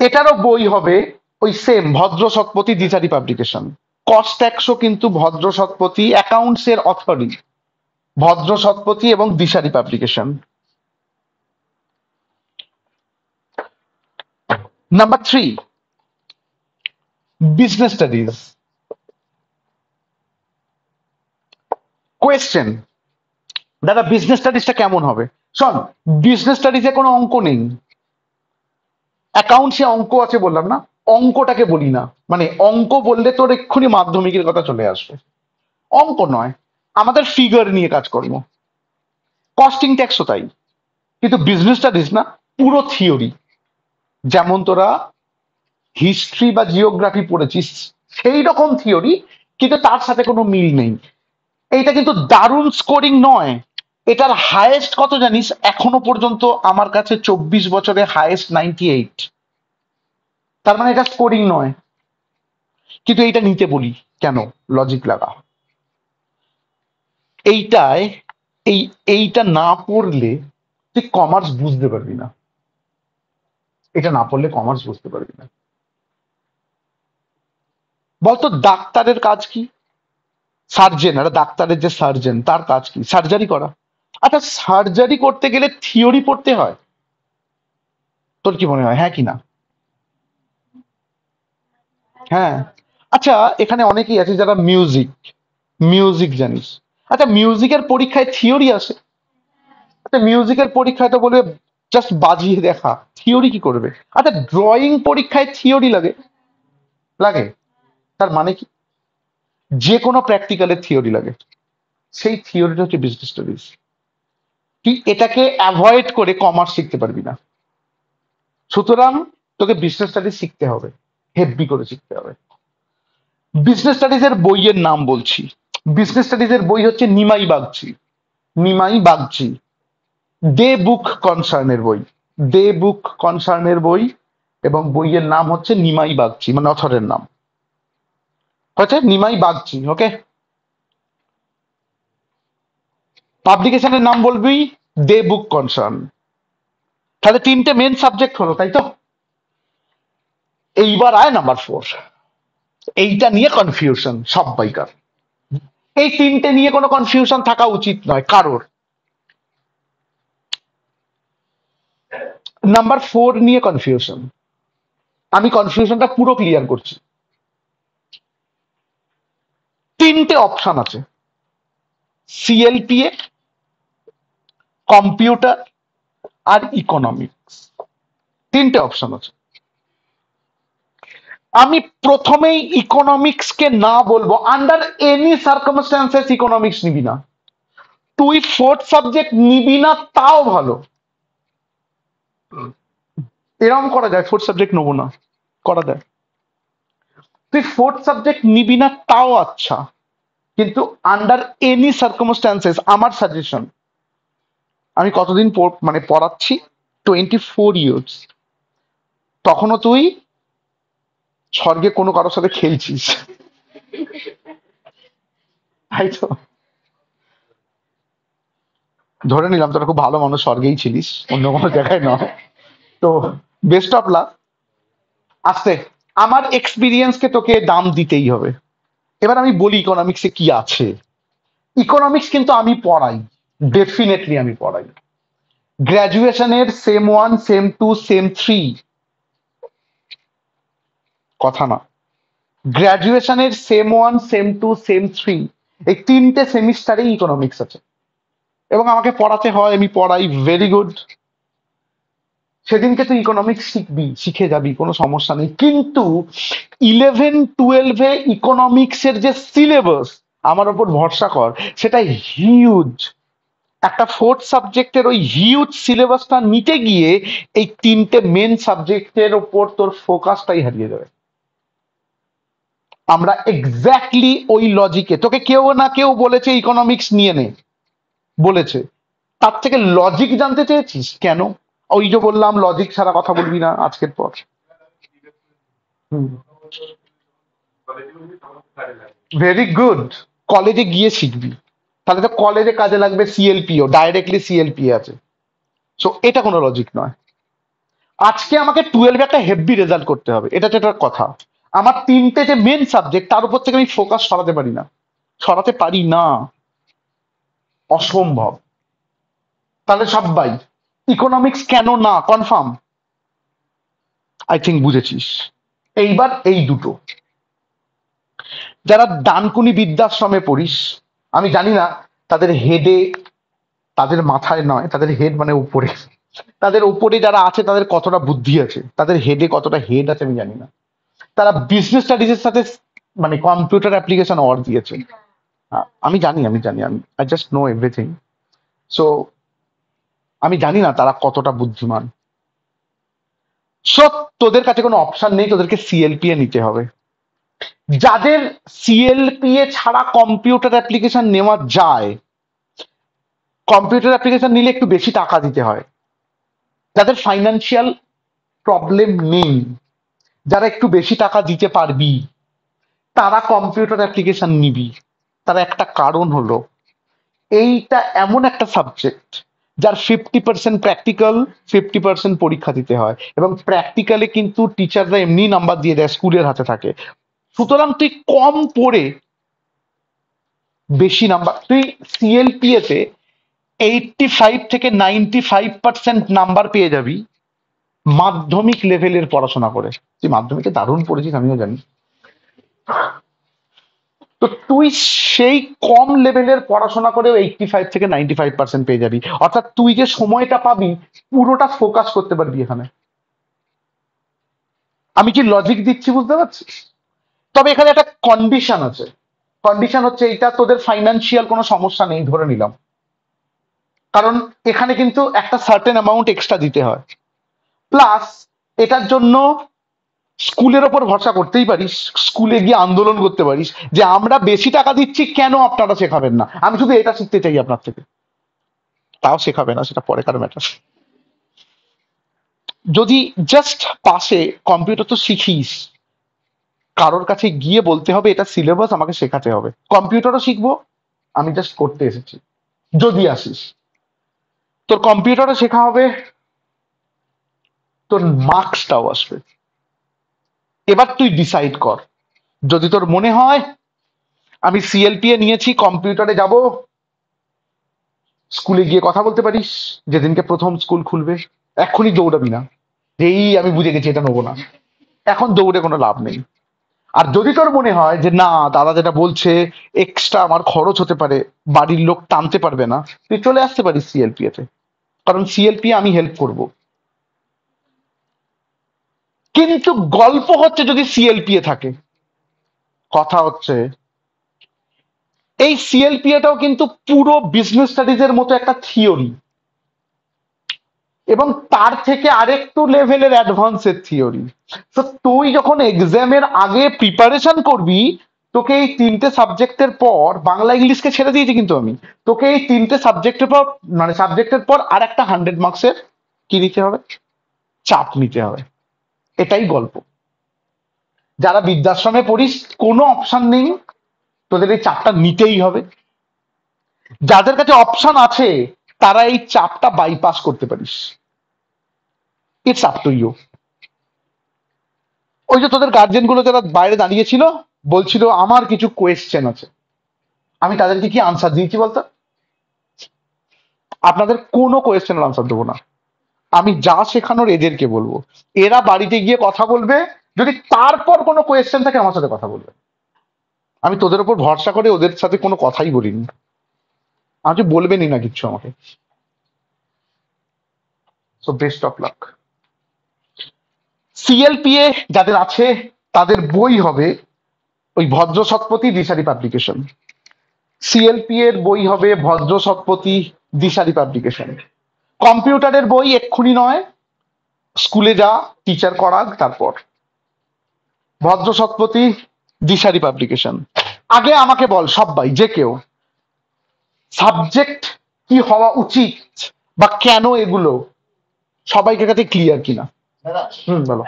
এটারও বই হবে ওই সেম ভদ্র সৎপথী দ্বিচারী পাবলিকেশন। কস্ট 100 কিন্তু ভদ্র সৎপথী অ্যাকাউন্টস এর অথরিটি ভদ্র সৎপথী এবং Dishari publication. Number 3, business studies. Question, দাদা বিজনেস স্টাডিজটা কেমন হবে? শোন, বিজনেস স্টাডিজে কোনো অঙ্ক নেই। অ্যাকাউন্টসে অঙ্ক আছে বললাম না, অঙ্কটাকে বলি না, মানে অঙ্ক বললে তোর এক্ষুনি মাধ্যমিকের কথা চলে আসবে। অঙ্ক নয়, আমাদের ফিগার নিয়ে কাজ করব। কস্টিং ট্যাক্সও তাই, কিন্তু বিজনেস স্টাডিজ না, পুরো থিওরি। যেমন তোরা হিস্ট্রি বা জিওগ্রাফি পড়েছিস সেই রকম থিওরি, কিন্তু তার সাথে কোনো মিল নেই। এইটা কিন্তু দারুণ স্কোরিং নয়। এটার হায়েস্ট কত জানিস? এখনো পর্যন্ত আমার কাছে 24 বছরে হায়েস্ট 98। তার মানে এটা স্কোরিং নয়, কিন্তু এইটা নিতে বলি কেন? লজিক লাগা। এইটায় এই এইটা না পড়লে তুই কমার্স বুঝতে পারবি না। এটা না পড়লে কমার্স বুঝতে পারবি না। বলতো ডাক্তারের কাজ কি? সার্জেন, একটা ডাক্তারের যে সার্জেন তার কাজ কি? সার্জারি করা। আচ্ছা, সার্জারি করতে গেলে থিওরি পড়তে হয়? তোর কি মনে হয়, হ্যাঁ কি না? হ্যাঁ। আচ্ছা, এখানে অনেকেই আছে যারা মিউজিক মিউজিক জানিস। আচ্ছা, মিউজিকের পরীক্ষায় থিওরি আসে? আচ্ছা, মিউজিকের পরীক্ষায় তো বলবে জাস্ট বাজিয়ে দেখা, থিওরি কি করবে? আচ্ছা, ড্রয়িং পরীক্ষায় থিওরি লাগে? লাগে। তার মানে কি? যে কোনো প্র্যাকটিক্যালের থিওরি লাগে। সেই থিওরিটা হচ্ছে বিজনেস স্টাডিজ। তুই এটাকে অ্যাভয়েড করে কমার্স শিখতে পারবি না। সুতরাং তোকে বিজনেস স্টাডিজ শিখতে হবে, হেভি করে শিখতে হবে। বিজনেস স্টাডিজ এর বইয়ের নাম বলছি। বিজনেস স্টাডিজ এর বই হচ্ছে নিমাই বাগচি। নিমাই বাগচি দে বুক কনসার্নের বই। দে বুক কনসার্নের বই, এবং বইয়ের নাম হচ্ছে নিমাই বাগচি, মানে অথরের নাম হচ্ছে নিমাই বাগচি। ওকে, পাবলিকেশনের নাম বলবি দে বুক কনসার্ন। তাহলে তিনটে মেন সাবজেক্ট হলো, তাই তো? এইবার আয় নাম্বার 4। এইটা নিয়ে কনফিউশন সব্বাইকার। এই তিনটে নিয়ে কোনো কনফিউশন থাকা উচিত নয় কারোর। নাম্বার 4 নিয়ে কনফিউশন, আমি কনফিউশনটা পুরো ক্লিয়ার করছি। তিনটে অপশন আছে: সিএলপিএ, কম্পিউটার, আর ইকোনমিক্স। তিনটে অপশন আছে। আমি প্রথমেই ইকোনমিক্স কে না বলবো, আন্ডার এনি সার্কামস্টান্সেস ইকোনমিক্স নিবি না। তুই ফোর্থ সাবজেক্ট নিবি না তাও ভালো, এরকম করা যায়। ফোর্থ সাবজেক্ট নেবো না, করা যায়। তুই ফোর্থ সাবজেক্ট নিবি না তাও আচ্ছা, কিন্তু আন্ডার এনি সার্কামস্টান্সেস আমার সাজেশন, আমি কতদিন মানে পড়াচ্ছি, 24 ইয়ার্স, তখনও তুই স্বর্গে কোনো কারোর সাথে খেলছিস, তাই তো? ধরে নিলাম তোরা খুব ভালো মানুষ, স্বর্গেই ছিলিস, অন্য কোনো জায়গায় নয়। তো বেস্ট অফ লাক। আসতে, আমার এক্সপিরিয়েন্সকে তোকে দাম দিতেই হবে। এবার আমি বলি ইকোনমিক্সে কি আছে। ইকোনমিক্স কিন্তু আমি পড়াই, ডেফিনেটলি আমি পড়াই। গ্র্যাজুয়েশনের সেম 1, সেম 2, সেম 3, কথা না। গ্র্যাজুয়েশনের সেম 1, সেম 2, সেম 3, এই তিনটে সেমিস্টারেই ইকোনমিক্স আছে, এবং আমাকে পড়াতে হয়, আমি পড়াই, ভেরি গুড। সেদিনকে তুই ইকোনমিক্স শিখবি, শিখে যাবি, কোনো সমস্যা নেই। কিন্তু 11-12-এ ইকোনমিক্স এর যে সিলেবাস, আমার ওপর ভরসা কর, সেটা হিউজ। একটা ফোর্থ সাবজেক্টের ওই হিউজ সিলেবাসটা নিতে গিয়ে এই তিনটে মেন সাবজেক্টের ওপর তোর ফোকাসটাই হারিয়ে যাবে। আমরা এক্স্যাক্টলি ওই লজিকে, তোকে কেউ না কেউ বলেছে ইকোনমিক্স নিয়ে নে, বলেছে। তার থেকে লজিক জানতে চেয়েছিস কেন? ওই যে বললাম লজিক ছাড়া কথা বলবি না আজকের পর। ভেরি গুড, কলেজে গিয়ে শিখবি, তাহলে তো কলেজে কাজে লাগবে। সিএলপিও, ডাইরেক্টলি সিএলপিএ আছে। সো এটা কোনো লজিক নয়। আজকে আমাকে 12 একটা হেভি রেজাল্ট করতে হবে, এটা তো একটা কথা। আমার তিনটে যে মেন সাবজেক্ট তার উপর থেকে আমি ফোকাস সরাতে পারি না, সরাতে পারি না, অসম্ভব। তাহলে সবাই ইকোনমিক্স কেন না কনফার্ম, আই থিঙ্ক বুঝেছিস। এইবার এই দুটো, যারা ডানকুনি বৃদ্ধাশ্রমে পড়িস, আমি জানি না তাদের হেডে, তাদের মাথায় নয়, তাদের হেড মানে উপরে, তাদের উপরে যারা আছে তাদের কতটা বুদ্ধি আছে, তাদের হেডে কতটা হেড আছে আমি জানি না। তারা বিজনেস স্টাডিজ এর সাথে মানে কম্পিউটার অ্যাপ্লিকেশন অর দিয়েছে। আমি I just know everything. So আমি জানি না তারা কতটা বুদ্ধিমান। সো তোদের কাছে কোনো অপশন নেই, তোদেরকে সিএলপিএ নিতে হবে। যাদের সিএলপিএ ছাড়া কম্পিউটার অ্যাপ্লিকেশন নেওয়া যায়, কম্পিউটার অ্যাপ্লিকেশন নিলে একটু বেশি টাকা দিতে হয়। যাদের ফাইন্যান্সিয়াল প্রবলেম নেই, যারা একটু বেশি টাকা দিতে পারবি, তারা কম্পিউটার অ্যাপ্লিকেশন নিবি। তার একটা কারণ হলো, এইটা এমন একটা সাবজেক্ট যার 50% প্র্যাকটিক্যাল, 50% পরীক্ষা দিতে হয়, এবং প্র্যাকটিক্যালে কিন্তু টিচাররা এমনি নাম্বার দিয়ে দেয়, স্কুলের হাতে থাকে। সুতরাং তুই কম পড়ে বেশি নাম্বার, তুই সিএলপিএ তে 85 থেকে 95% নাম্বার পেয়ে যাবি মাধ্যমিক লেভেলের পড়াশোনা করে। তুই মাধ্যমিকে দারুণ পড়েছিস আমিও জানি। তো তুই সেই কম লেভেলের পড়াশোনা করেও 85 থেকে 95% পেয়ে যাবি, অর্থাৎ তুই যে সময়টা পাবি পুরোটা ফোকাস করতে পারবি এখানে। আমি কি লজিক দিচ্ছি বুঝতে পারছিস? তবে এখানে একটা কন্ডিশন আছে। কন্ডিশন হচ্ছে এইটা, তোদের ফাইন্যান্সিয়াল কোনো সমস্যা নেই ধরে নিলাম, কারণ এখানে কিন্তু একটা সার্টেন অ্যামাউন্ট এক্সট্রা দিতে হয়। প্লাস এটার জন্য স্কুলের ওপর ভরসা করতেই পারিস, স্কুলে গিয়ে আন্দোলন করতে পারিস যে আমরা বেশি টাকা দিচ্ছি কেন আপনারা শেখাবেন না, আমি শুধু এটা শিখতে চাই আপনার থেকে। তাও শেখাবে না, সেটা পরেকার ম্যাটার। যদি জাস্ট পাশে কম্পিউটার তো শিখিস, কারোর কাছে গিয়ে বলতে হবে এটা সিলেবাস আমাকে শেখাতে হবে, কম্পিউটারও শিখবো, আমি জাস্ট করতে এসেছি। যদি আসিস, তোর কম্পিউটারও শেখা হবে, তোর মার্কসটাও আসবে। এবার তুই ডিসাইড কর, যদি তোর মনে হয় আমি সিএলপিএ নিয়েছি, কম্পিউটারে যাব, স্কুলে গিয়ে কথা বলতে পারিস, যেদিনকে প্রথম স্কুল খুলবে। এক্ষুনি দৌড়াবি না, এই আমি বুঝে গেছি এটা নেবো না, এখন দৌড়ে কোনো লাভ নেই। আর যদি তোর মনে হয় যে না, দাদা যেটা বলছে এক্সট্রা আমার খরচ হতে পারে, বাড়ির লোক টানতে পারবে না, তুই চলে আসতে পারিস সিএলপিএ তে, কারণ সিএলপিএ আমি হেল্প করব। কিন্তু গল্প হচ্ছে যদি সিএলপিএ থাকে, কথা হচ্ছে এই সিএলপিএটাও কিন্তু পুরো বিজনেস স্টাডিজ এর মতো একটা থিওরি, এবং তার থেকে আরেকটু লেভেলের অ্যাডভান্সের থিওরি। তো তুই যখন এক্সামের আগে প্রিপারেশন করবি, তোকে এই তিনটে সাবজেক্টের পর, বাংলা ইংলিশকে ছেড়ে দিয়েছি কিন্তু আমি, তোকে এই তিনটে সাবজেক্টের পর, মানে সাবজেক্টের পর আর একটা 100 মার্কসের কি নিতে হবে, চাপ নিতে হবে। এটাই গল্প। যারা বৃদ্ধাশ্রমে পড়িস, কোনো অপশন নেই, তোদের এই চাপটা নিতেই হবে। যাদের কাছে অপশন আছে তারা এই চাপটা বাইপাস করতে পারিস, ইটস আপ টু ইউ। ওই যে তোদের গার্জেন গুলো যারা বাইরে দাঁড়িয়েছিল, বলছিল আমার কিছু কোয়েশ্চেন আছে, আমি তাদেরকে কি আনসার দিয়েছি বলতো? আপনাদের কোনো কোয়েশ্চেনের আনসার দেবো না, আমি যা শেখানোর এদেরকে বলবো, এরা বাড়িতে গিয়ে কথা বলবে, যদি তারপর কোনো কোয়েশ্চেন থাকে আমার সাথে কথা বলবে। আমি তোদের উপর ভরসা করে ওদের সাথে কোনো কথাই বলিনি, আমাকে বলবেনই না কিচ্ছু আমাকে। So best of luck. CLPA যাদের আছে তাদের বই হবে ওই ভদ্র শতপথী দিশারি পাবলিকেশন, সিএলপি এর বই হবে ভদ্র শতপথী দিশারি পাবলিকেশন। কম্পিউটারের বই এক্ষুনি নয়, স্কুলে যা, টিচার করাক, তারপর ভদ্র শতপথী দিশারি পাবলিকেশন। আগে আমাকে বল সবাই, যে কেউ, সাবজেক্ট কি হওয়া উচিত বা কেন এগুলো সবাইকে কাছে ক্লিয়ার কিনা? বলো।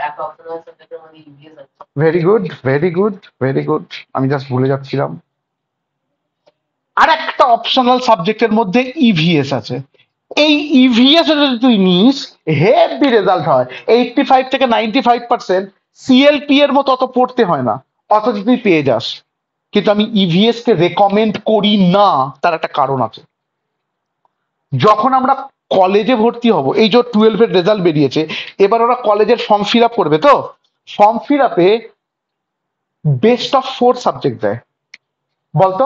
Very good, very good, very good. আমি জাস্ট ভুলে যাচ্ছিলাম, আর একটা অপশনাল সাবজেক্টের মধ্যে ইভিএস আছে। এই ইভিএস যদি তুই নিস, হেভি রেজাল্ট হয়। 85 থেকে 95% সিএলপি এর মতো অত পড়তে হয় না, অথচ তুই পেয়ে যাস। কিন্তু আমি ইভিএস কে রেকমেন্ড করি না, তার একটা কারণ আছে। যখন আমরা কলেজে ভর্তি হব, এই যে 12 এর রেজাল্ট বেরিয়েছে, এবার ওরা কলেজের ফর্ম ফিল আপ করবে, তো ফর্ম ফিল আপে বেস্ট অফ 4 সাবজেক্ট দেয়। বলতো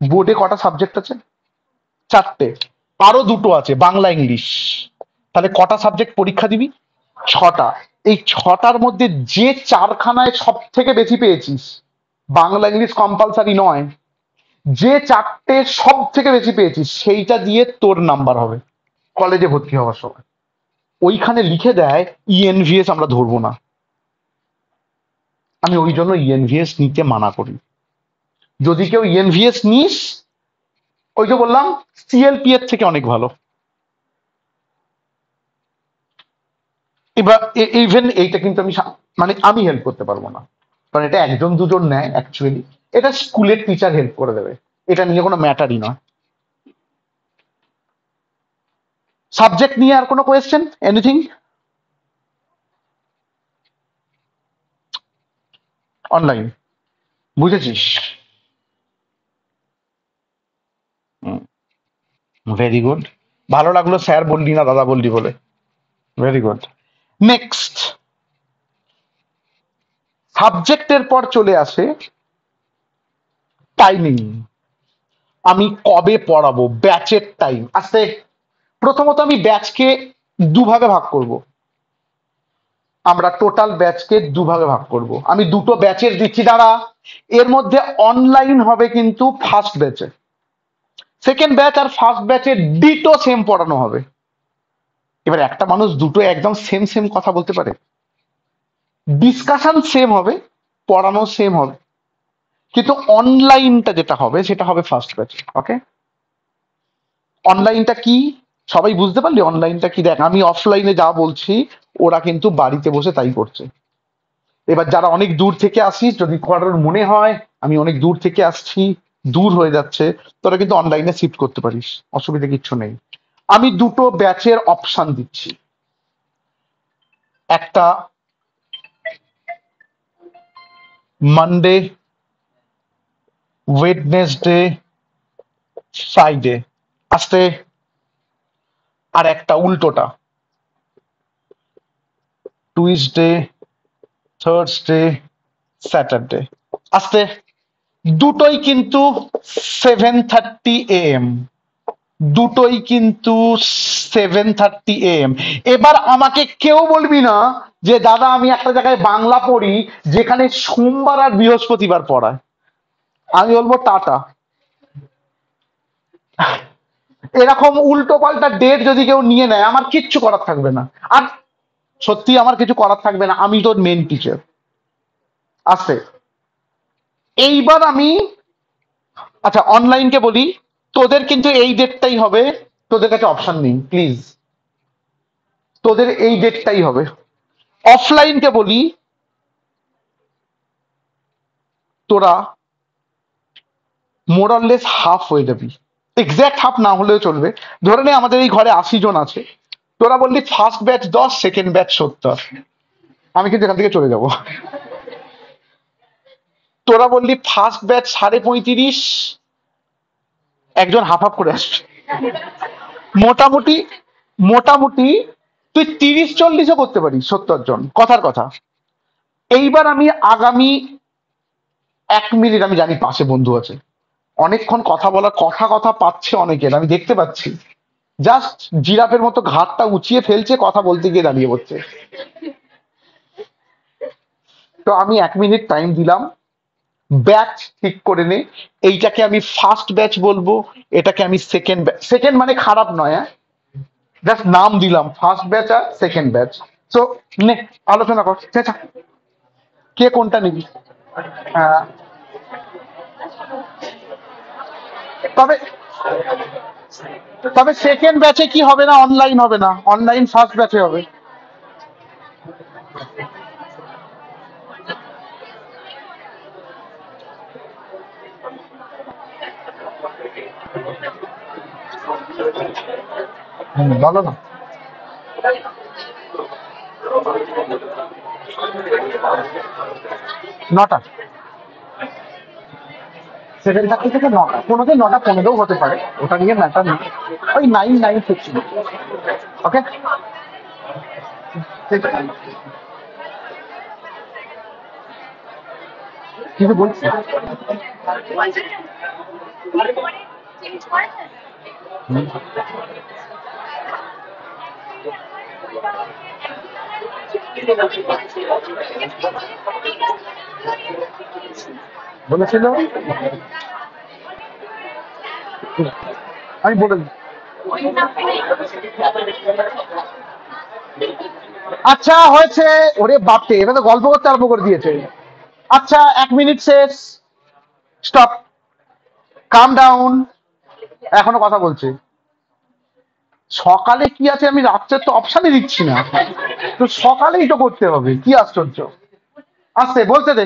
বোর্ডে কটা সাবজেক্ট আছে? 4টে। আরো দুটো আছে, বাংলা ইংলিশ। তাহলে কটা সাবজেক্ট পরীক্ষা দিবি? 6টা। এই 6টার মধ্যে যে 4খানায় সব থেকে বেশি পেয়েছিস, বাংলা ইংলিশ কম্পালসারি নয়, যে 4টে সব থেকে বেশি পেয়েছিস সেইটা দিয়ে তোর নাম্বার হবে কলেজে ভর্তি হওয়ার সময়। ওইখানে লিখে দেয় ইএনভিএস আমরা ধরবো না। আমি ওই জন্য ইএনভিএস নিতে মানা করি। যদি কেউ ইএনভিএস নিস, ওই যে বললাম সিএলপি এর থেকে অনেক ভালো। এবার ইভেন এইটা কিন্তু আমি মানে আমি হেল্প করতে পারবো না, কারণ এটা একজন দুজন নেয় অ্যাকচুয়ালি। এটা স্কুলের টিচার হেল্প করে দেবে, এটা নিয়ে কোনো ম্যাটারই নয়। সাবজেক্ট নিয়ে আর কোনো কোয়েশ্চেন, এনিথিং? অনলাইন, বুঝেছিস? ভেরি গুড, ভালো লাগলো স্যার বললি না দাদা বললি বলে। Very good. নেক্সট, সাবজেক্টের পর চলে আসে টাইমিং। আমি কবে পড়াবো, ব্যাচের টাইম আসতে। প্রথমত আমি ব্যাচকে দুভাগে ভাগ করব। আমরা টোটাল ব্যাচকে দুভাগে ভাগ করব। আমি দুটো ব্যাচের দিচ্ছি, দাঁড়া। এর মধ্যে অনলাইন হবে কিন্তু ফার্স্ট ব্যাচে, সেকেন্ড ব্যাচ আর ফার্স্ট ব্যাচে ডিটো সেম পড়ানো হবে। এবার একটা মানুষ দুটো একদম সেম সেম কথা বলতে পারে? ডিসকাশন সেম হবে, পড়ানো সেম হবে, কিন্তু অনলাইনটা যেটা হবে সেটা হবে ফার্স্ট ব্যাচে। ওকে, অনলাইনটা কি সবাই বুঝতে পারলি? অনলাইনটা কি, দেখ আমি অফলাইনে যা বলছি ওরা কিন্তু বাড়িতে বসে তাই করছে। এবার যারা অনেক দূর থেকে আসিস, যদি কারোর মনে হয় আমি অনেক দূর থেকে আসছি, দূর হয়ে যাচ্ছে, তোরা কিন্তু অনলাইনে শিফট করতে পারিস, অসুবিধা কিচ্ছু নেই। আমি দুটো ব্যাচের অপশন দিচ্ছি। একটা মানডে, ওয়েডনেসডে, ফ্রাইডে আসতে, আর একটা উল্টোটা টুইসডে, থার্সডে, স্যাটারডে আসতে। দুটোই কিন্তু 7:30 AM, দুটোই কিন্তু 7:30 AM। এবার আমাকে কেউ বলবি না যে দাদা আমি একটা জায়গায় বাংলা পড়ি যেখানে সোমবার আর বৃহস্পতিবার পড়ায়। আমি বলবো টাটা। এরকম উল্টো পাল্টা ডেট যদি কেউ নিয়ে নেয়, আমার কিচ্ছু করার থাকবে না। আর সত্যি আমার কিছু করার থাকবে না, আমি তোর মেন টিচার। আসতে, এইবার আমি, আচ্ছা অনলাইনকে বলি, তোদের কিন্তু এই ডেটটাই হবে, তোদের কাছে অপশন নেই প্লিজ, তোদের এই ডেটটাই হবে। অফলাইনকে বলি, তোরা মোরাললেস হাফ হয়ে যাবি, এক্স্যাক্ট হাফ না হলেও চলবে। ধরে নে আমাদের এই ঘরে 80 জন আছে, তোরা বললি ফার্স্ট ব্যাচ 10, সেকেন্ড ব্যাচ 70, আমি কিন্তু এখান থেকে চলে যাব। তোরা বললি ফার্স্ট ব্যাচ 35.5, একজন হাফ হাফ করে আসবে। মোটামুটি, মোটামুটি তুই 30-40ও করতে পারিস, 70 জন, কথার কথা। এইবার আমি আগামী 1 মিনিট, আমি জানি পাশে বন্ধু আছে, অনেকক্ষণ কথা বলার কথা কথা পাচ্ছে অনেকের, আমি দেখতে পাচ্ছি, জাস্ট জিরাফের মতো ঘাটটা উঁচিয়ে ফেলছে, কথা বলতে গিয়ে দাঁড়িয়ে পড়ছে। তো আমি 1 মিনিট টাইম দিলাম, ব্যাচ ঠিক করে নে। এইটাকে আমি ফার্স্ট ব্যাচ বলবো, এটাকে আমি সেকেন্ড ব্যাচ, সেকেন্ড মানে খারাপ নয়, হ্যাঁ, জাস্ট নাম দিলাম ফার্স্ট ব্যাচ আর সেকেন্ড ব্যাচ। সো নে, আলোচনা কর, চেঁচা, কে কোনটা নিবি? হ্যাঁ, তবে তবে সেকেন্ড ব্যাচে কি হবে না, অনলাইন হবে না, অনলাইন ফার্স্ট ব্যাচে হবে। বলো না। নটা, 7:30 থেকে 9টা, কোনোদিন 9:15 হতে পারে, ওটা নিয়ে ম্যাটার নেই। ওই 9-9:15। ওকে, কিছু বলছি? বলেছিল, আমি বলে দিই। আচ্ছা হয়েছে। ওরে বাপরে, এবার তো গল্প করতে আরম্ভ করে দিয়েছে। আচ্ছা, 1 মিনিট শেষ। স্টপ, কাম ডাউন। এখনো কথা বলছে। সকালে কি আছে আমি রাত্রের তো অপশনই দিচ্ছি না, তো সকালেই তো করতে হবে, কি আশ্চর্য। আসতে বলতে দে।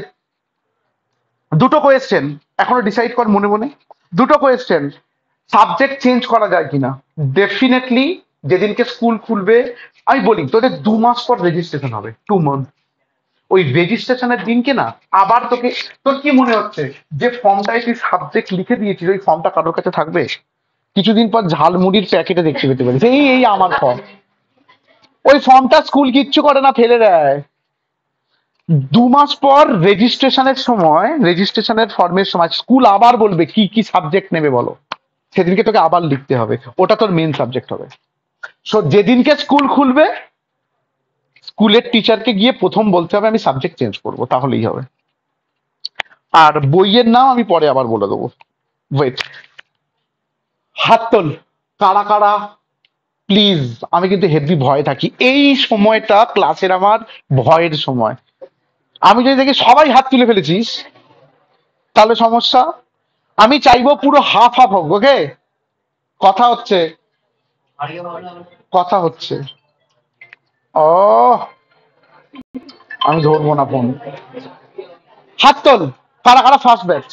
দুটো কোয়েশ্চেন এখনো ডিসাইড কর মনে মনে। দুটো কোয়েশ্চেন, সাবজেক্ট চেঞ্জ করা যায় কিনা। ডেফিনেটলি যেদিনকে স্কুল খুলবে, আমি বলি তোদের 2 মাস পর রেজিস্ট্রেশন হবে, 2 মান্থ। ওই রেজিস্ট্রেশনের দিনকে না, আবার তোকে, তোর কি মনে হচ্ছে যে ফর্মটায় তুই সাবজেক্ট লিখে দিয়েছিস ওই ফর্মটা কারোর কাছে থাকবে? কিছুদিন পর ঝালমুড়ির প্যাকেটে দেখতে পেতে পারিস, এই এই আমার ফর্ম। ওই ফর্মটা স্কুল কিচ্ছু করে না, ফেলে দেয়। 2 মাস পর রেজিস্ট্রেশনের সময়, রেজিস্ট্রেশনের ফর্মের সময় স্কুল আবার বলবে কি কি সাবজেক্ট নেবে বলো। সেদিনকে তোকে আবার লিখতে হবে, ওটা তোর মেন সাবজেক্ট হবে। সো যেদিনকে স্কুল খুলবে, স্কুলের টিচারকে গিয়ে প্রথম বলতে হবে আমি সাবজেক্ট চেঞ্জ করব, তাহলেই হবে। আর বইয়ের নাম আমি পরে আবার বলে দেবো। ওয়েট, হাত তোল, কারা কারা, প্লিজ। আমি কিন্তু হেভি ভয় থাকি এই সময়টা, ক্লাসের আমার ভয়ের সময়। আমি যদি দেখি সবাই হাত তুলে ফেলেছিস, তাহলে সমস্যা। আমি চাইবো পুরো হাফ হাফ হোক, ওকে? কথা হচ্ছে, কথা হচ্ছে। ও, আমি ধরবো না ফোন। হাত তোল, কারা কারা ফার্স্ট ব্যাচ,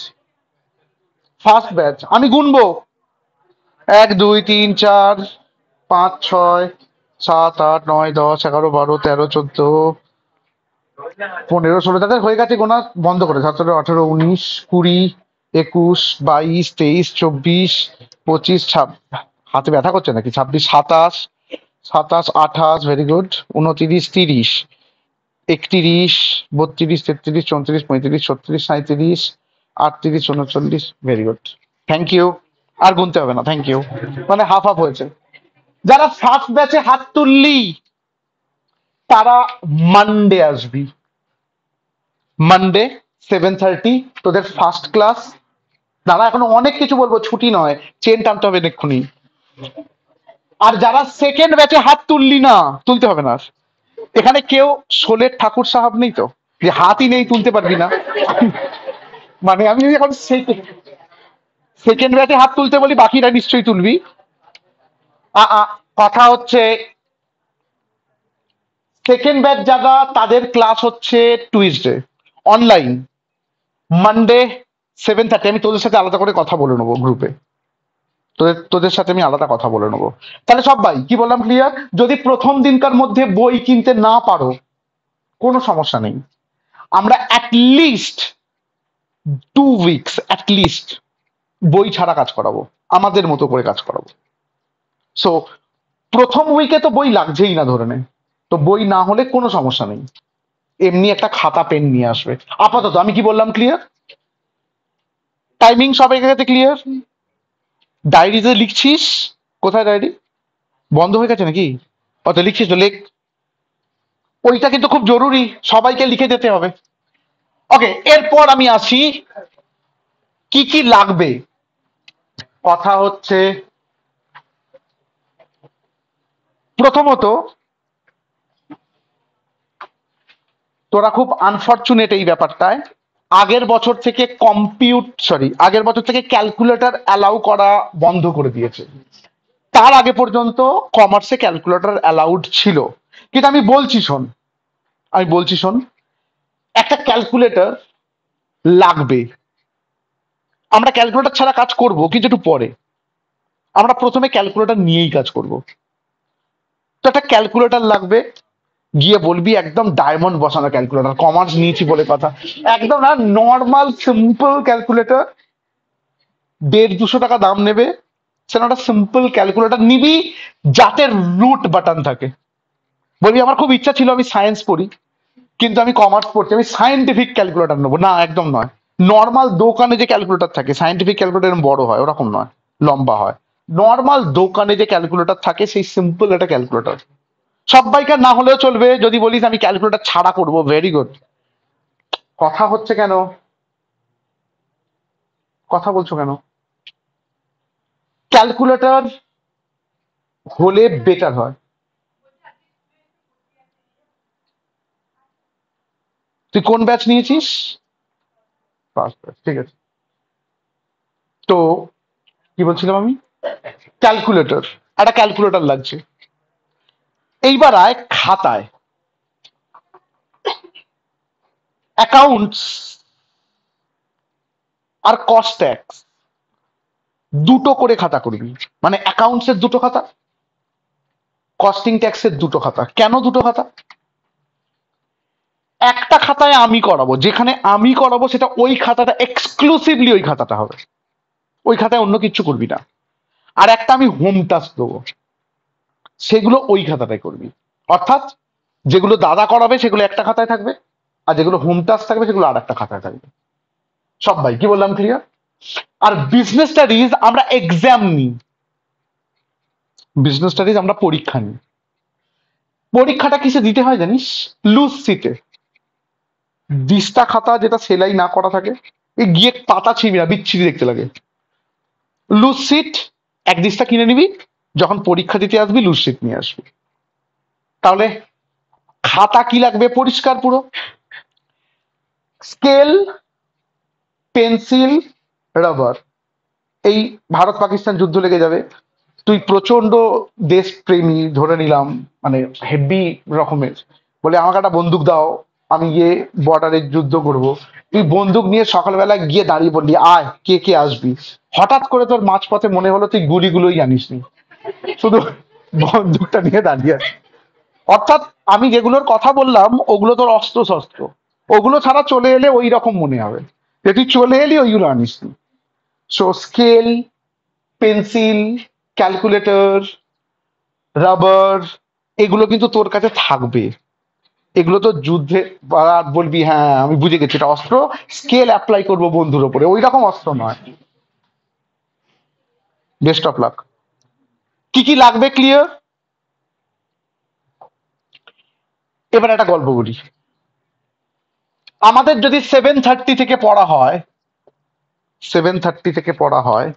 ফার্স্ট ব্যাচ। আমি গুনবো, 1, 2, 3, 4, 5, 6, 7, 8, 9, 10, 11, 12, 13, 14, 15, 16, তাদের হয়ে গেছে, গোনা বন্ধ করে। 17, 18, 19, 20, 22, 23, 24, 25, হাতে ব্যথা করছে নাকি, 26, 27, 27, 28, very good, 29, 30, 31, 32, 33, 34, 35, 36, 37, 38, 39, very good. Thank you. আর গুনতে হবে না, থ্যাংক ইউ। মানে হাফ হাফ হয়েছে। যারা ফার্স্ট ব্যাচে হাত তুললি, তারা মানডে আসবি। মানডে 7:30 তোদের ফার্স্ট ক্লাস। দাঁড়া, এখনো অনেক কিছু বলবো, ছুটি নয়, চেন টানতে হবে এক্ষুনি। আর যারা সেকেন্ড ব্যাচে হাত তুললি না, তুলতে হবে না আর। এখানে কেউ শোলের ঠাকুর সাহেব নেই তো, যে হাতই নেই তুলতে পারবি না। মানে আমি যদি এখন সেকেন্ড ব্যাচে হাত তুলতে বলি, বাকিরা নিশ্চয়ই তুলবি। কথা হচ্ছে, সেকেন্ড ব্যাচ যারা, তাদের ক্লাস হচ্ছে টুইসডে অনলাইন, মানডে 7:30। আমি তোদের সাথে আলাদা করে কথা বলে নেবো গ্রুপে, তোদের তোদের সাথে আমি আলাদা কথা বলে নেবো। তাহলে সবাই কি বললাম ক্লিয়ার? যদি প্রথম দিনকার মধ্যে বই কিনতে না পারো, কোনো সমস্যা নেই, আমরা অ্যাটলিস্ট 2 উইকস অ্যাটলিস্ট বই ছাড়া কাজ করাবো, আমাদের মতো করে কাজ করাবো। সো প্রথম উইকে তো বই লাগছেই না ধরে নে, তো বই না হলে কোনো সমস্যা নেই, এমনি একটা খাতা পেন নিয়ে আসবে আপাতত। আমি কি বললাম ক্লিয়ার? টাইমিং সবাই কাছে ক্লিয়ার? ডায়েরিতে লিখছিস? কোথায় ডায়েরি? বন্ধ হয়ে গেছে নাকি? অত লিখছিস তো লেখ। ওইটা কিন্তু খুব জরুরি, সবাইকে লিখে যেতে হবে। ওকে, এরপর আমি আসি কি কি লাগবে। কথা হচ্ছে, প্রথমত তোরা খুব আনফরচুনেট এই ব্যাপারটায়, আগের বছর থেকে ক্যালকুলেটর অ্যালাউ করা বন্ধ করে দিয়েছে। তার আগে পর্যন্ত কমার্সে ক্যালকুলেটর অ্যালাউড ছিল। কিন্তু আমি বলছি শোন, একটা ক্যালকুলেটর লাগবে। আমরা ক্যালকুলেটর ছাড়া কাজ করব, কিন্তু একটু পরে। আমরা প্রথমে ক্যালকুলেটর নিয়েই কাজ করব। তো একটা ক্যালকুলেটর লাগবে, গিয়ে বলবি একদম ডায়মন্ড বসানো ক্যালকুলেটর, কমার্স নিয়েছি বলে কথা, একদম না নর্মাল সিম্পল ক্যালকুলেটর, 150-200 টাকা দাম নেবে, সেটা একটা সিম্পল ক্যালকুলেটর নিবি যাতে রুট বাটন থাকে। বলবি আমার খুব ইচ্ছা ছিল আমি সায়েন্স পড়ি, কিন্তু আমি কমার্স পড়ছি, আমি সায়েন্টিফিক ক্যালকুলেটর নেবো না, একদম নয়। নর্মাল দোকানে যে ক্যালকুলেটর থাকে, সায়েন্টিফিক ক্যালকুলেটর এরকম বড় হয়, ওরকম নয়, লম্বা হয়। নর্মাল দোকানে যে ক্যালকুলেটর থাকে সেই সিম্পল একটা ক্যালকুলেটর, সবাইকার না হলেও চলবে। যদি বলিস আমি ক্যালকুলেটর ছাড়া করবো, ভেরি গুড। কথা হচ্ছে কেন, কথা বলছো কেন? ক্যালকুলেটর হলে বেটার হয়। তুই কোন ব্যাচ নিয়েছিস? ফার্স্ট ব্যাচ, ঠিক আছে। তো কি বলছিলাম আমি? ক্যালকুলেটর, একটা ক্যালকুলেটর লাগছে। এইবার আয় খাতায়, অ্যাকাউন্টস আর কস্ট ট্যাক্স দুটো করে খাতা করবি। মানে অ্যাকাউন্টস এর দুটো খাতা, কস্টিং ট্যাক্সের দুটো খাতা। কেন দুটো খাতা? একটা খাতায় আমি করাবো, যেখানে আমি করাবো সেটা ওই খাতাটা এক্সক্লুসিভলি ওই খাতাটা হবে, ওই খাতায় অন্য কিছু করবি না। আর একটা আমি হোম টাস্ক দেবো, সেগুলো ওই খাতাটায় করবি। অর্থাৎ যেগুলো দাদা করাবে সেগুলো একটা খাতায় থাকবে, আর যেগুলো হোম টাস্ক থাকবে সেগুলো আর একটা খাতায় থাকবে। সব ভাই কি বললাম, ক্লিয়ার? আর বিজনেস স্টাডিজ আমরা এক্সাম নিই, বিজনেস স্টাডিজ আমরা পরীক্ষা নিই। পরীক্ষাটা কিসে দিতে হয় জানিস? লুজ সিটে, দিস্তা খাতা যেটা সেলাই না করা থাকে, এই গিয়ে পাতা ছিবি না, বিচ্ছিরি দেখতে লাগে। লুজ সিট এক দিস্তা কিনে নিবি, যখন পরীক্ষা দিতে আসবি লুজ সিট নিয়ে আসবি। তাহলে খাতা কি লাগবে? পরিষ্কার পুরো, স্কেল, পেন্সিল, রাবার। এই ভারত পাকিস্তান যুদ্ধ লেগে যাবে, তুই প্রচন্ড দেশপ্রেমী ধরে নিলাম, মানে হেভি রকমের, বলে আমাকে একটা বন্দুক দাও, আমি গিয়ে বর্ডারে যুদ্ধ করব। তুই বন্দুক নিয়ে সকালবেলা গিয়ে দাঁড়িয়ে বললি আয় কে কে আসবি, হঠাৎ করে তোর মাঝপথে মনে হলো তুই গুলিগুলোই জানিসনি, শুধু বন্দুকটা নিয়ে দাঁড়িয়ে আছিস। অর্থাৎ আমি যেগুলোর কথা বললাম ওগুলো তোর অস্ত্র শস্ত্র, ওগুলো ছাড়া চলে এলে ওই রকম মনে হবে যে তুই চলে এলি ওইগুলো আনিসনি। So scale, pencil, calculator, rubber, এগুলো কিন্তু তোর কাছে থাকবে। এগুলো তো যুদ্ধে আর বলবি হ্যাঁ আমি বুঝে গেছি এটা অস্ত্র, স্কেল অ্যাপ্লাই করবো বন্ধুর ওপরে, ওই রকম অস্ত্র নয়। Best of lakh. কি কি লাগবে ক্লিয়ার? এবার একটা গল্প বলি। আমাদের যদি 7:30 থেকে পড়া হয়, 7:30 থেকে পড়া হয়,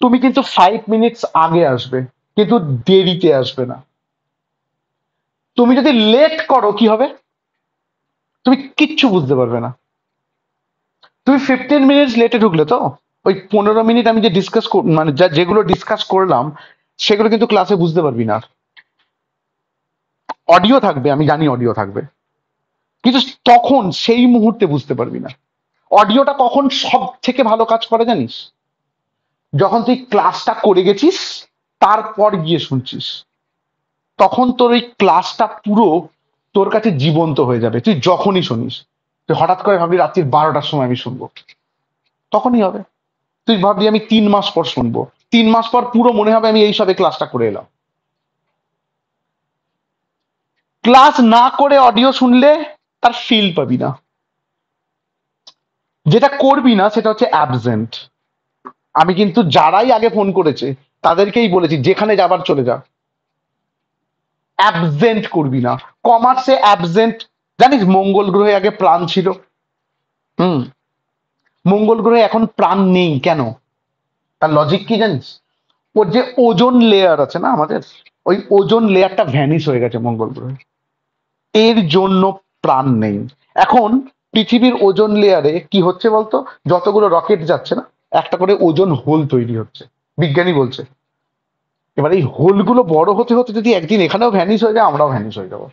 তুমি কিন্তু 5 মিনিটস আগে আসবে, কিন্তু দেরিতে আসবে না। তুমি যদি লেট করো কি হবে? তুমি কিচ্ছু বুঝতে পারবে না। তুমি 15 মিনিটস লেটে ঢুকলে তো ওই 15 মিনিট আমি যে ডিসকাস মানে যেগুলো ডিসকাস করলাম সেগুলো কিন্তু ক্লাসে বুঝতে পারবি না। অডিও থাকবে, আমি জানি অডিও থাকবে, কিন্তু তখন সেই মুহূর্তে বুঝতে পারবি না। অডিওটা কখন সব থেকে ভালো কাজ করে জানিস? যখন তুই ক্লাসটা করে গেছিস তারপর গিয়ে শুনছিস, তখন তোর ওই ক্লাসটা পুরো তোর কাছে জীবন্ত হয়ে যাবে। তুই যখনই শুনিস, তুই হঠাৎ করে ভাবলি রাত্রির 12টার সময় আমি শুনবো, তখনই হবে। তুই ভাবলি আমি 3 মাস পর শুনবো, 3 মাস পর পুরো মনে হবে আমি এই সবে ক্লাসটা করে এলাম। ক্লাস না করে অডিও শুনলে তার ফিল পাবি না। যেটা করবি না সেটা হচ্ছে অ্যাবসেন্ট। আমি কিন্তু যারাই আগে ফোন করেছে তাদেরকেই বলেছি যেখানে যাবার চলে যা, অ্যাবসেন্ট করবি না। কমার্সে অ্যাবসেন্ট, জানিস মঙ্গল গ্রহে আগে প্রাণ ছিল। হুম, মঙ্গল গ্রহে এখন প্রাণ নেই কেন? তার লজিক কি জানিস? ওর যে ওজোন লেয়ার আছে না আমাদের, ওই ওজোন লেয়ারটা ভ্যানিশ হয়ে গেছে মঙ্গল গ্রহে, এর জন্য প্রাণ নেই। এখন পৃথিবীর ওজোন লেয়ারে কি হচ্ছে বলতো? যতগুলো রকেট যাচ্ছে না, একটা করে ওজোন হোল তৈরি হচ্ছে, বিজ্ঞানী বলছে। এবার এই হোলগুলো বড় হতে হতে যদি একদিন এখানেও ভ্যানিশ হয়ে যায়, আমরাও ভ্যানিশ হয়ে যাবো।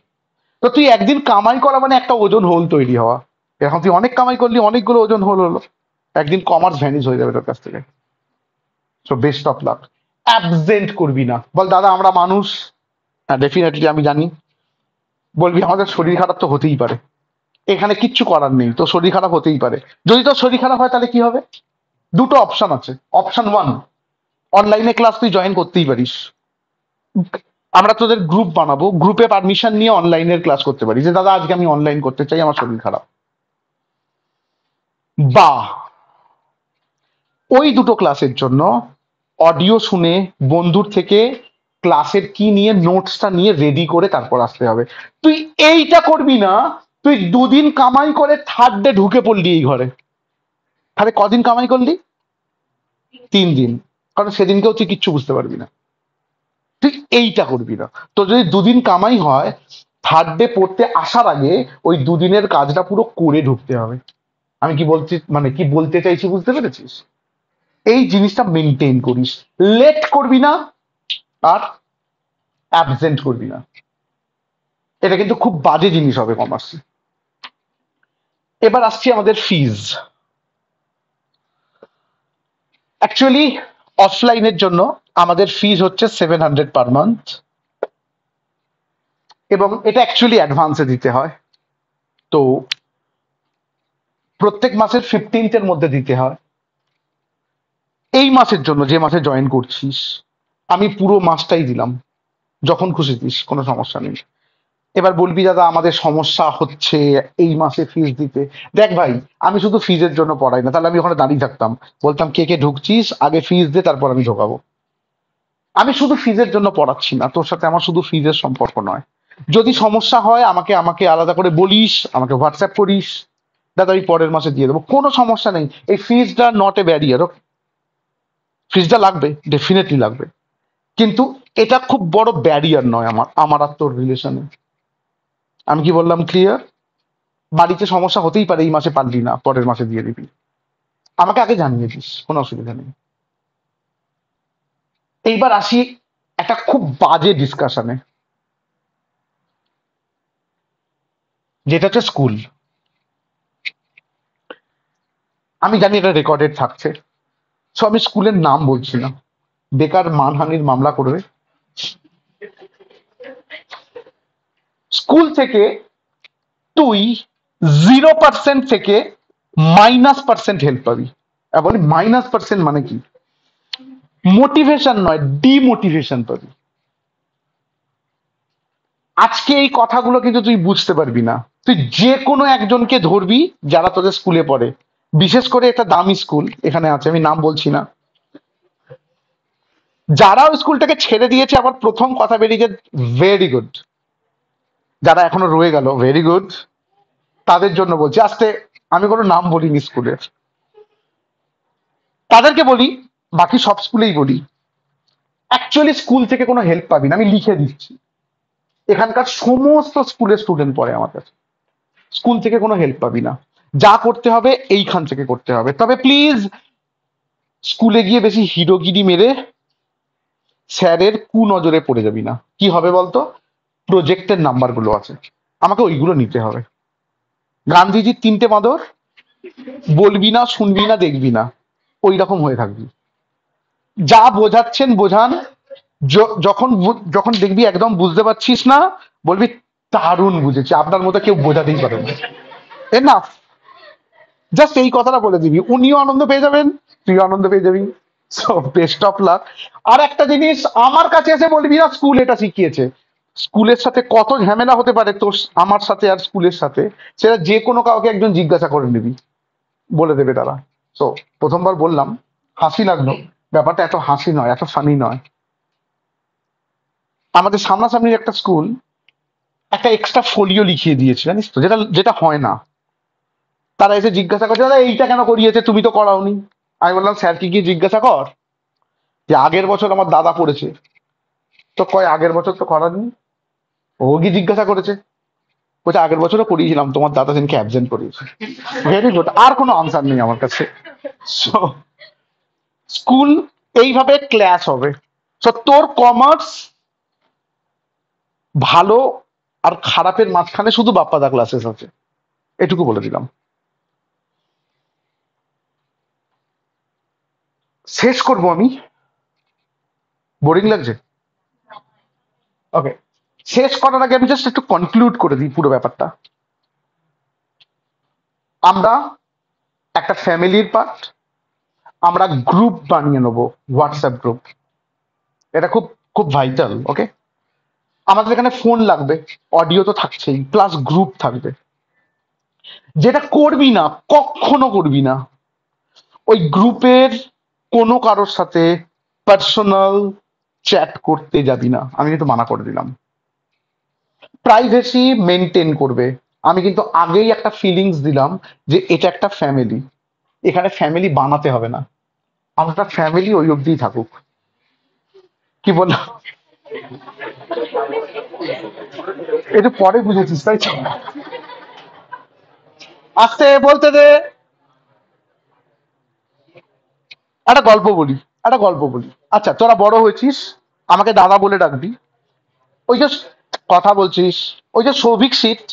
তো তুই একদিন কামাই করা মানে একটা ওজোন হোল তৈরি হওয়া। এখন তুই অনেক কামাই করলি, অনেকগুলো ওজোন হোল হলো, একদিন কমার্স ভ্যানিশ হয়ে যাবে তোর কাছ থেকে। So best of lakh. Absent করবি না, বল দাদা আমরা মানুষ, ডেফিনেটলি আমি জানি, বলবি আমাদের শরীর খারাপ তো হতেই পারে, এখানে কিচ্ছু করার নেই, তো শরীর খারাপ হতেই পারে। যদি তোর শরীর খারাপ হয় তাহলে কি হবে? দুটো অপশন আছে। অপশন ওয়ান, অনলাইনে ক্লাস তুই জয়েন করতেই পারিস, আমরা তোদের গ্রুপ বানাবো, গ্রুপে পারমিশন নিয়ে অনলাইনের ক্লাস করতে পারি, যে দাদা আজকে আমি অনলাইন করতে চাই, আমার শরীর খারাপ। বা ওই দুটো ক্লাসের জন্য অডিও শুনে বন্ধুর থেকে ক্লাসের কি নিয়ে নোটসটা নিয়ে রেডি করে তারপর আসতে হবে। তুই এইটা করবি না, তুই দুদিন কামাই করে থার্ড ডে ঢুকে পড়লি এই ঘরে, তাহলে কদিন কামাই করলি? 3 দিন। কারণ সেদিনকেও তুই কিচ্ছু বুঝতে পারবি না। তুই এইটা করবি না। তো যদি দুদিন কামাই হয়, থার্ড ডে পড়তে আসার আগে ওই দুদিনের কাজটা পুরো করে ঢুকতে হবে। আমি কি বলছি, মানে কি বলতে চাইছি বুঝতে পেরেছিস? এই জিনিসটা মেনটেন করিস, লেট করবি না আর অ্যাবসেন্ট করবি না। এটা কিন্তু খুব বাজে জিনিস হবে কমার্স। এবার আসছি আমাদের ফিজ। অ্যাকচুয়ালি অফলাইনের জন্য আমাদের ফিজ হচ্ছে 700 পার মান্থ, এবং এটা অ্যাকচুয়ালি অ্যাডভান্সে দিতে হয়। তো প্রত্যেক মাসের 15th মধ্যে দিতে হয়। এই মাসের জন্য, যে মাসে জয়েন করছিস, আমি পুরো মাসটাই দিলাম, যখন খুশি দিস, কোনো সমস্যা নেই। এবার বলবি দাদা আমাদের সমস্যা হচ্ছে এই মাসে ফিজ দিতে। দেখ ভাই, আমি শুধু ফিজের জন্য পড়াই না, তাহলে আমি ওখানে দাঁড়িয়ে থাকতাম, বলতাম কে কে ঢুকছিস আগে ফিজ দে তারপর আমি ঢোকাবো। আমি শুধু ফিজের জন্য পড়াচ্ছি না, তোর সাথে আমার শুধু ফিজের সম্পর্ক নয়। যদি সমস্যা হয় আমাকে আমাকে আলাদা করে বলিস, আমাকে হোয়াটসঅ্যাপ করিস, দাদা আমি পরের মাসে দিয়ে দেবো, কোনো সমস্যা নেই। এই ফিজটা নট এ ব্যারিয়ার। ফিজটা লাগবে, ডেফিনেটলি লাগবে, কিন্তু এটা খুব বড় ব্যারিয়ার নয় আমার আমার আর তোর রিলেশনে। আমি কি বললাম ক্লিয়ার? বাড়িতে সমস্যা হতেই পারে, এই মাসে পারলি না পরের মাসে দিয়ে দিবি, আমাকে আগে জানিয়ে দিস, কোনো অসুবিধা নেই। এইবার আসি একটা খুব বাজে ডিসকাশনে, যেটা হচ্ছে স্কুল। আমি জানি এটা রেকর্ডেড থাকছে, সো আমি স্কুলের নাম বলছি না, বেকার মানহানির মামলা করবে। স্কুল থেকে তুই 0% থেকে -% হেল্প পাবি। বলি -% মানে কি? মোটিভেশন নয়, ডিমোটিভেশন পাবি। আজকে এই কথাগুলো কিন্তু তুই বুঝতে পারবি না। তুই যে কোনো একজনকে ধরবি যারা তোদের স্কুলে পড়ে, বিশেষ করে একটা দামি স্কুল এখানে আছে, আমি নাম বলছি না, যারা ওই স্কুলটাকে ছেড়ে দিয়েছে, আবার প্রথম কথা বেরিয়েছে ভেরি গুড, যারা এখনো রয়ে গেল ভেরি গুড, তাদের জন্য বলছি। আস্তে, আমি কোনো নাম বলিনি স্কুলের, তাদেরকে বলি, বাকি সব স্কুলেই বলি, অ্যাকচুয়ালি স্কুল থেকে কোনো হেল্প পাবি না, আমি লিখে দিচ্ছি। এখানকার সমস্ত স্কুলের স্টুডেন্ট পড়ে আমার কাছে, স্কুল থেকে কোনো হেল্প পাবি না। যা করতে হবে এইখান থেকে করতে হবে। তবে প্লিজ স্কুলে গিয়ে বেশি হিরোগিরি মেরে স্যারের কুনজরে পড়ে যাবি না। কি হবে বলতো? প্রজেক্টের নাম্বার গুলো আছে, আমাকে ওইগুলো নিতে হবে। গান্ধীজির 3টে বাঁদর, বলবি না, শুনবি না, দেখবি না, ওই রকম হয়ে থাকবি। যা বোঝাচ্ছেন বোঝান, যখন দেখবি একদম বুঝতে পারছিস না, বলবি দারুণ বুঝেছি, আপনার মতো কেউ বোঝাতেই পারে না, এনাফ। জাস্ট এই কথাটা বলে দিবি, উনিও আনন্দ পেয়ে যাবেন, তুইও আনন্দ পেয়ে যাবি। So best of luck. আর একটা জিনিস, আমার কাছে এসে বলবি না স্কুল এটা শিখিয়েছে। স্কুলের সাথে কত ঝামেলা হতে পারে তোর, আমার সাথে আর স্কুলের সাথে, সেটা যে কোনো কাউকে একজন জিজ্ঞাসা করে নিবি, বলে দেবে তারা। সো প্রথমবার বললাম, হাসি লাগলো, ব্যাপারটা এত হাসি নয়, এত ফানি নয়। আমাদের সামনাসামনির একটা স্কুল একটা এক্সট্রা ফোলিও লিখিয়ে দিয়েছে, জানিস তো, যেটা যেটা হয় না। তারা এসে জিজ্ঞাসা করছে, দাদা এইটা কেন করিয়েছে, তুমি তো করাওনি। আমি বললাম স্যারকে গিয়ে জিজ্ঞাসা কর যে আগের বছর আমার দাদা পড়েছে, তো কয় আগের বছর তো করাননি। ও গিয়ে জিজ্ঞাসা করেছে, বলছে আগের বছরও করিয়েছিলাম, তোমার দাদা সেদিনকে অ্যাবসেন্ট করিয়েছে। ভেরি গুড, আর কোনো আনসার নেই আমার কাছে। সো স্কুল এইভাবে ক্লাস হবে। সো তোর কমার্স ভালো আর খারাপের মাঝখানে শুধু বাপ্পাদা ক্লাসেস আছে, এটুকু বলে দিলাম। শেষ করব আমি, বোরিং লাগছে? ওকে, শেষ করার আগে আমি জাস্ট একটু কনক্লুড করে দিই পুরো ব্যাপারটা। আমরা একটা ফ্যামিলির পার্ট, আমরা গ্রুপ বানিয়ে নেবো, হোয়াটসঅ্যাপ গ্রুপ। এটা খুব খুব ভাইটাল। ওকে, আমাদের এখানে ফোন লাগবে, অডিও তো থাকছেই, প্লাস গ্রুপ থাকবে। যেটা করবি না, কখনো করবি না, ওই গ্রুপের কোনো কারোর সাথে পার্সোনাল চ্যাট করতে যাবি না, আমি কিন্তু মানা করে দিলাম। প্রাইভেসি মেনটেন করবে। আমি কিন্তু আগেই একটা ফিলিংস দিলাম যে এটা একটা ফ্যামিলি, এখানে ফ্যামিলি বানাতে হবে না, আমরা ফ্যামিলি ওই অব্দি থাকুক। কি বললাম? এটা পরে বুঝেছিস তাই তো? আস্তে বলতে দে। একটা গল্প বলি। আচ্ছা, তোরা বড় হয়েছিস, আমাকে দাদা বলে ডাকবি। ওই যে কথা বলছিস, ওই যে সৌভিক সিট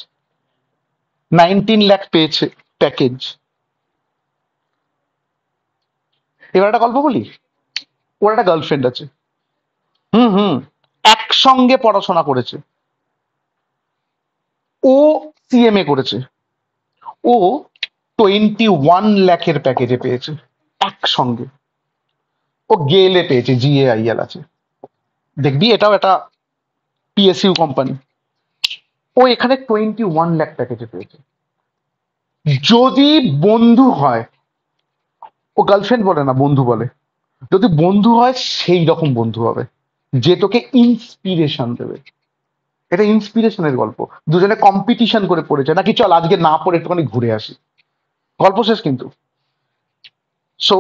19 লাখ পেয়েছে প্যাকেজ। এবার একটা গল্প বলি। ওর একটা গার্লফ্রেন্ড আছে। হুম হুম। একসঙ্গে পড়াশোনা করেছে। ও সিএমএ করেছে। ও 21 লাখের প্যাকেজে পেয়েছে একসঙ্গে। ও গেলে পেয়েছে, GAIL আছে, দেখবি এটাও একটা PSU কোম্পানি। ও এখানে 21 লাখ প্যাকেজে পেয়েছে। যদি বন্ধু হয়, ও গার্লফ্রেন্ড বলে না, বন্ধু বলে, যদি বন্ধু হয় সেই রকম বন্ধু হবে যে তোকে ইন্সপিরেশন দেবে। এটা ইন্সপিরেশনের গল্প। দুজনে কম্পিটিশন করে পড়েছে নাকি, চল আজকে না পড়ে একটুখানি ঘুরে আসি, গল্প শেষ কিন্তু। সো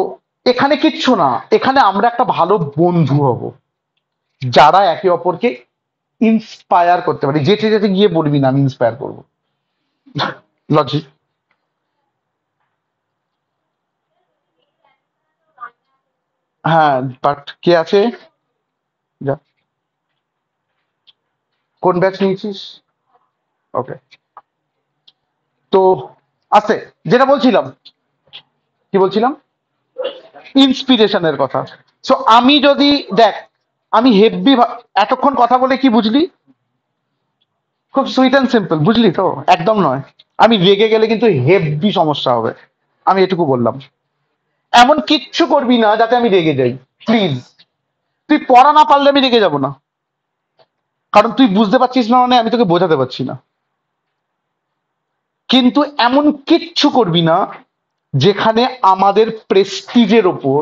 এখানে কিচ্ছু না, এখানে আমরা একটা ভালো বন্ধু হব, যারা একে অপরকে ইন্সপায়ার করতে পারি। যেতে যেতে গিয়ে বলবি না আমি ইন্সপায়ার করবো, লজিক। হ্যাঁ, বাট কে আছে? যা, কোন ব্যাচ নিয়েছিস? ওকে। তো আছে, যেটা বলছিলাম, কি বলছিলাম, ইন্সপিরেশনের কথা। সো আমি যদি দেখ, আমি হেভি এতক্ষণ কথা বলে কি বুঝলি? খুব সুইট অ্যান্ড সিম্পল, বুঝলি তো? একদম নয়। আমি রেগে গেলে কিন্তু হেভি সমস্যা হবে, আমি এটুকু বললাম। এমন কিচ্ছু করবি না যাতে আমি রেগে যাই, প্লিজ। তুই পড়া না পারলে আমি রেগে যাব না, কারণ তুই বুঝতে পারছিস না, মানে আমি তোকে বোঝাতে পারছি না। কিন্তু এমন কিচ্ছু করবি না যেখানে আমাদের প্রেস্টিজের ওপর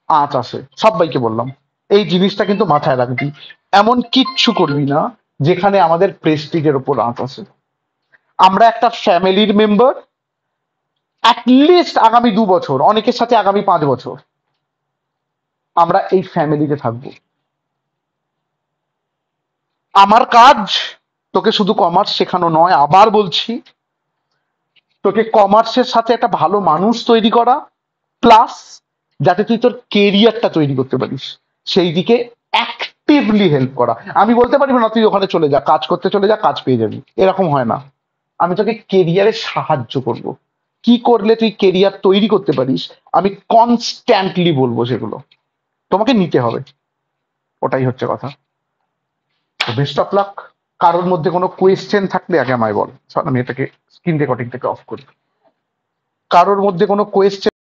আঁচ আসে, সবাইকে বললাম। এই জিনিসটা কিন্তু মাথায় রাখবি। এমন কিচ্ছু করবি না যেখানে আমাদের প্রেস্টিজের ওপর আঁচ আসে। আমরা একটা ফ্যামিলির মেম্বার, অ্যাটলিস্ট আগামী 2 বছর, অনেকের সাথে আগামী 5 বছর আমরা এই ফ্যামিলিতে থাকবো। আমার কাজ তোকে শুধু কমার্স শেখানো নয়, আবার বলছি, তোকে কমার্সের সাথে একটা ভালো মানুষ তৈরি করা, প্লাস যাতে তুই তোর কেরিয়ারটা তৈরি করতে পারিস সেই দিকে অ্যাক্টিভলি হেল্প করা। আমি বলতে পারবো না তুই ওখানে চলে যা, কাজ করতে চলে যা, কাজ পেয়ে যাবি, এরকম হয় না। আমি তোকে কেরিয়ারে সাহায্য করব, কি করলে তুই কেরিয়ার তৈরি করতে পারিস আমি কনস্ট্যান্টলি বলবো, সেগুলো তোমাকে নিতে হবে। ওটাই হচ্ছে কথা। Best of lakh. কারোর মধ্যে কোনো কোয়েশ্চেন থাকলে আগে আমায় বল। শোন, আমি এটাকে স্ক্রিন রেকর্ডিং থেকে অফ করি। কারোর মধ্যে কোনো কোয়েশ্চেন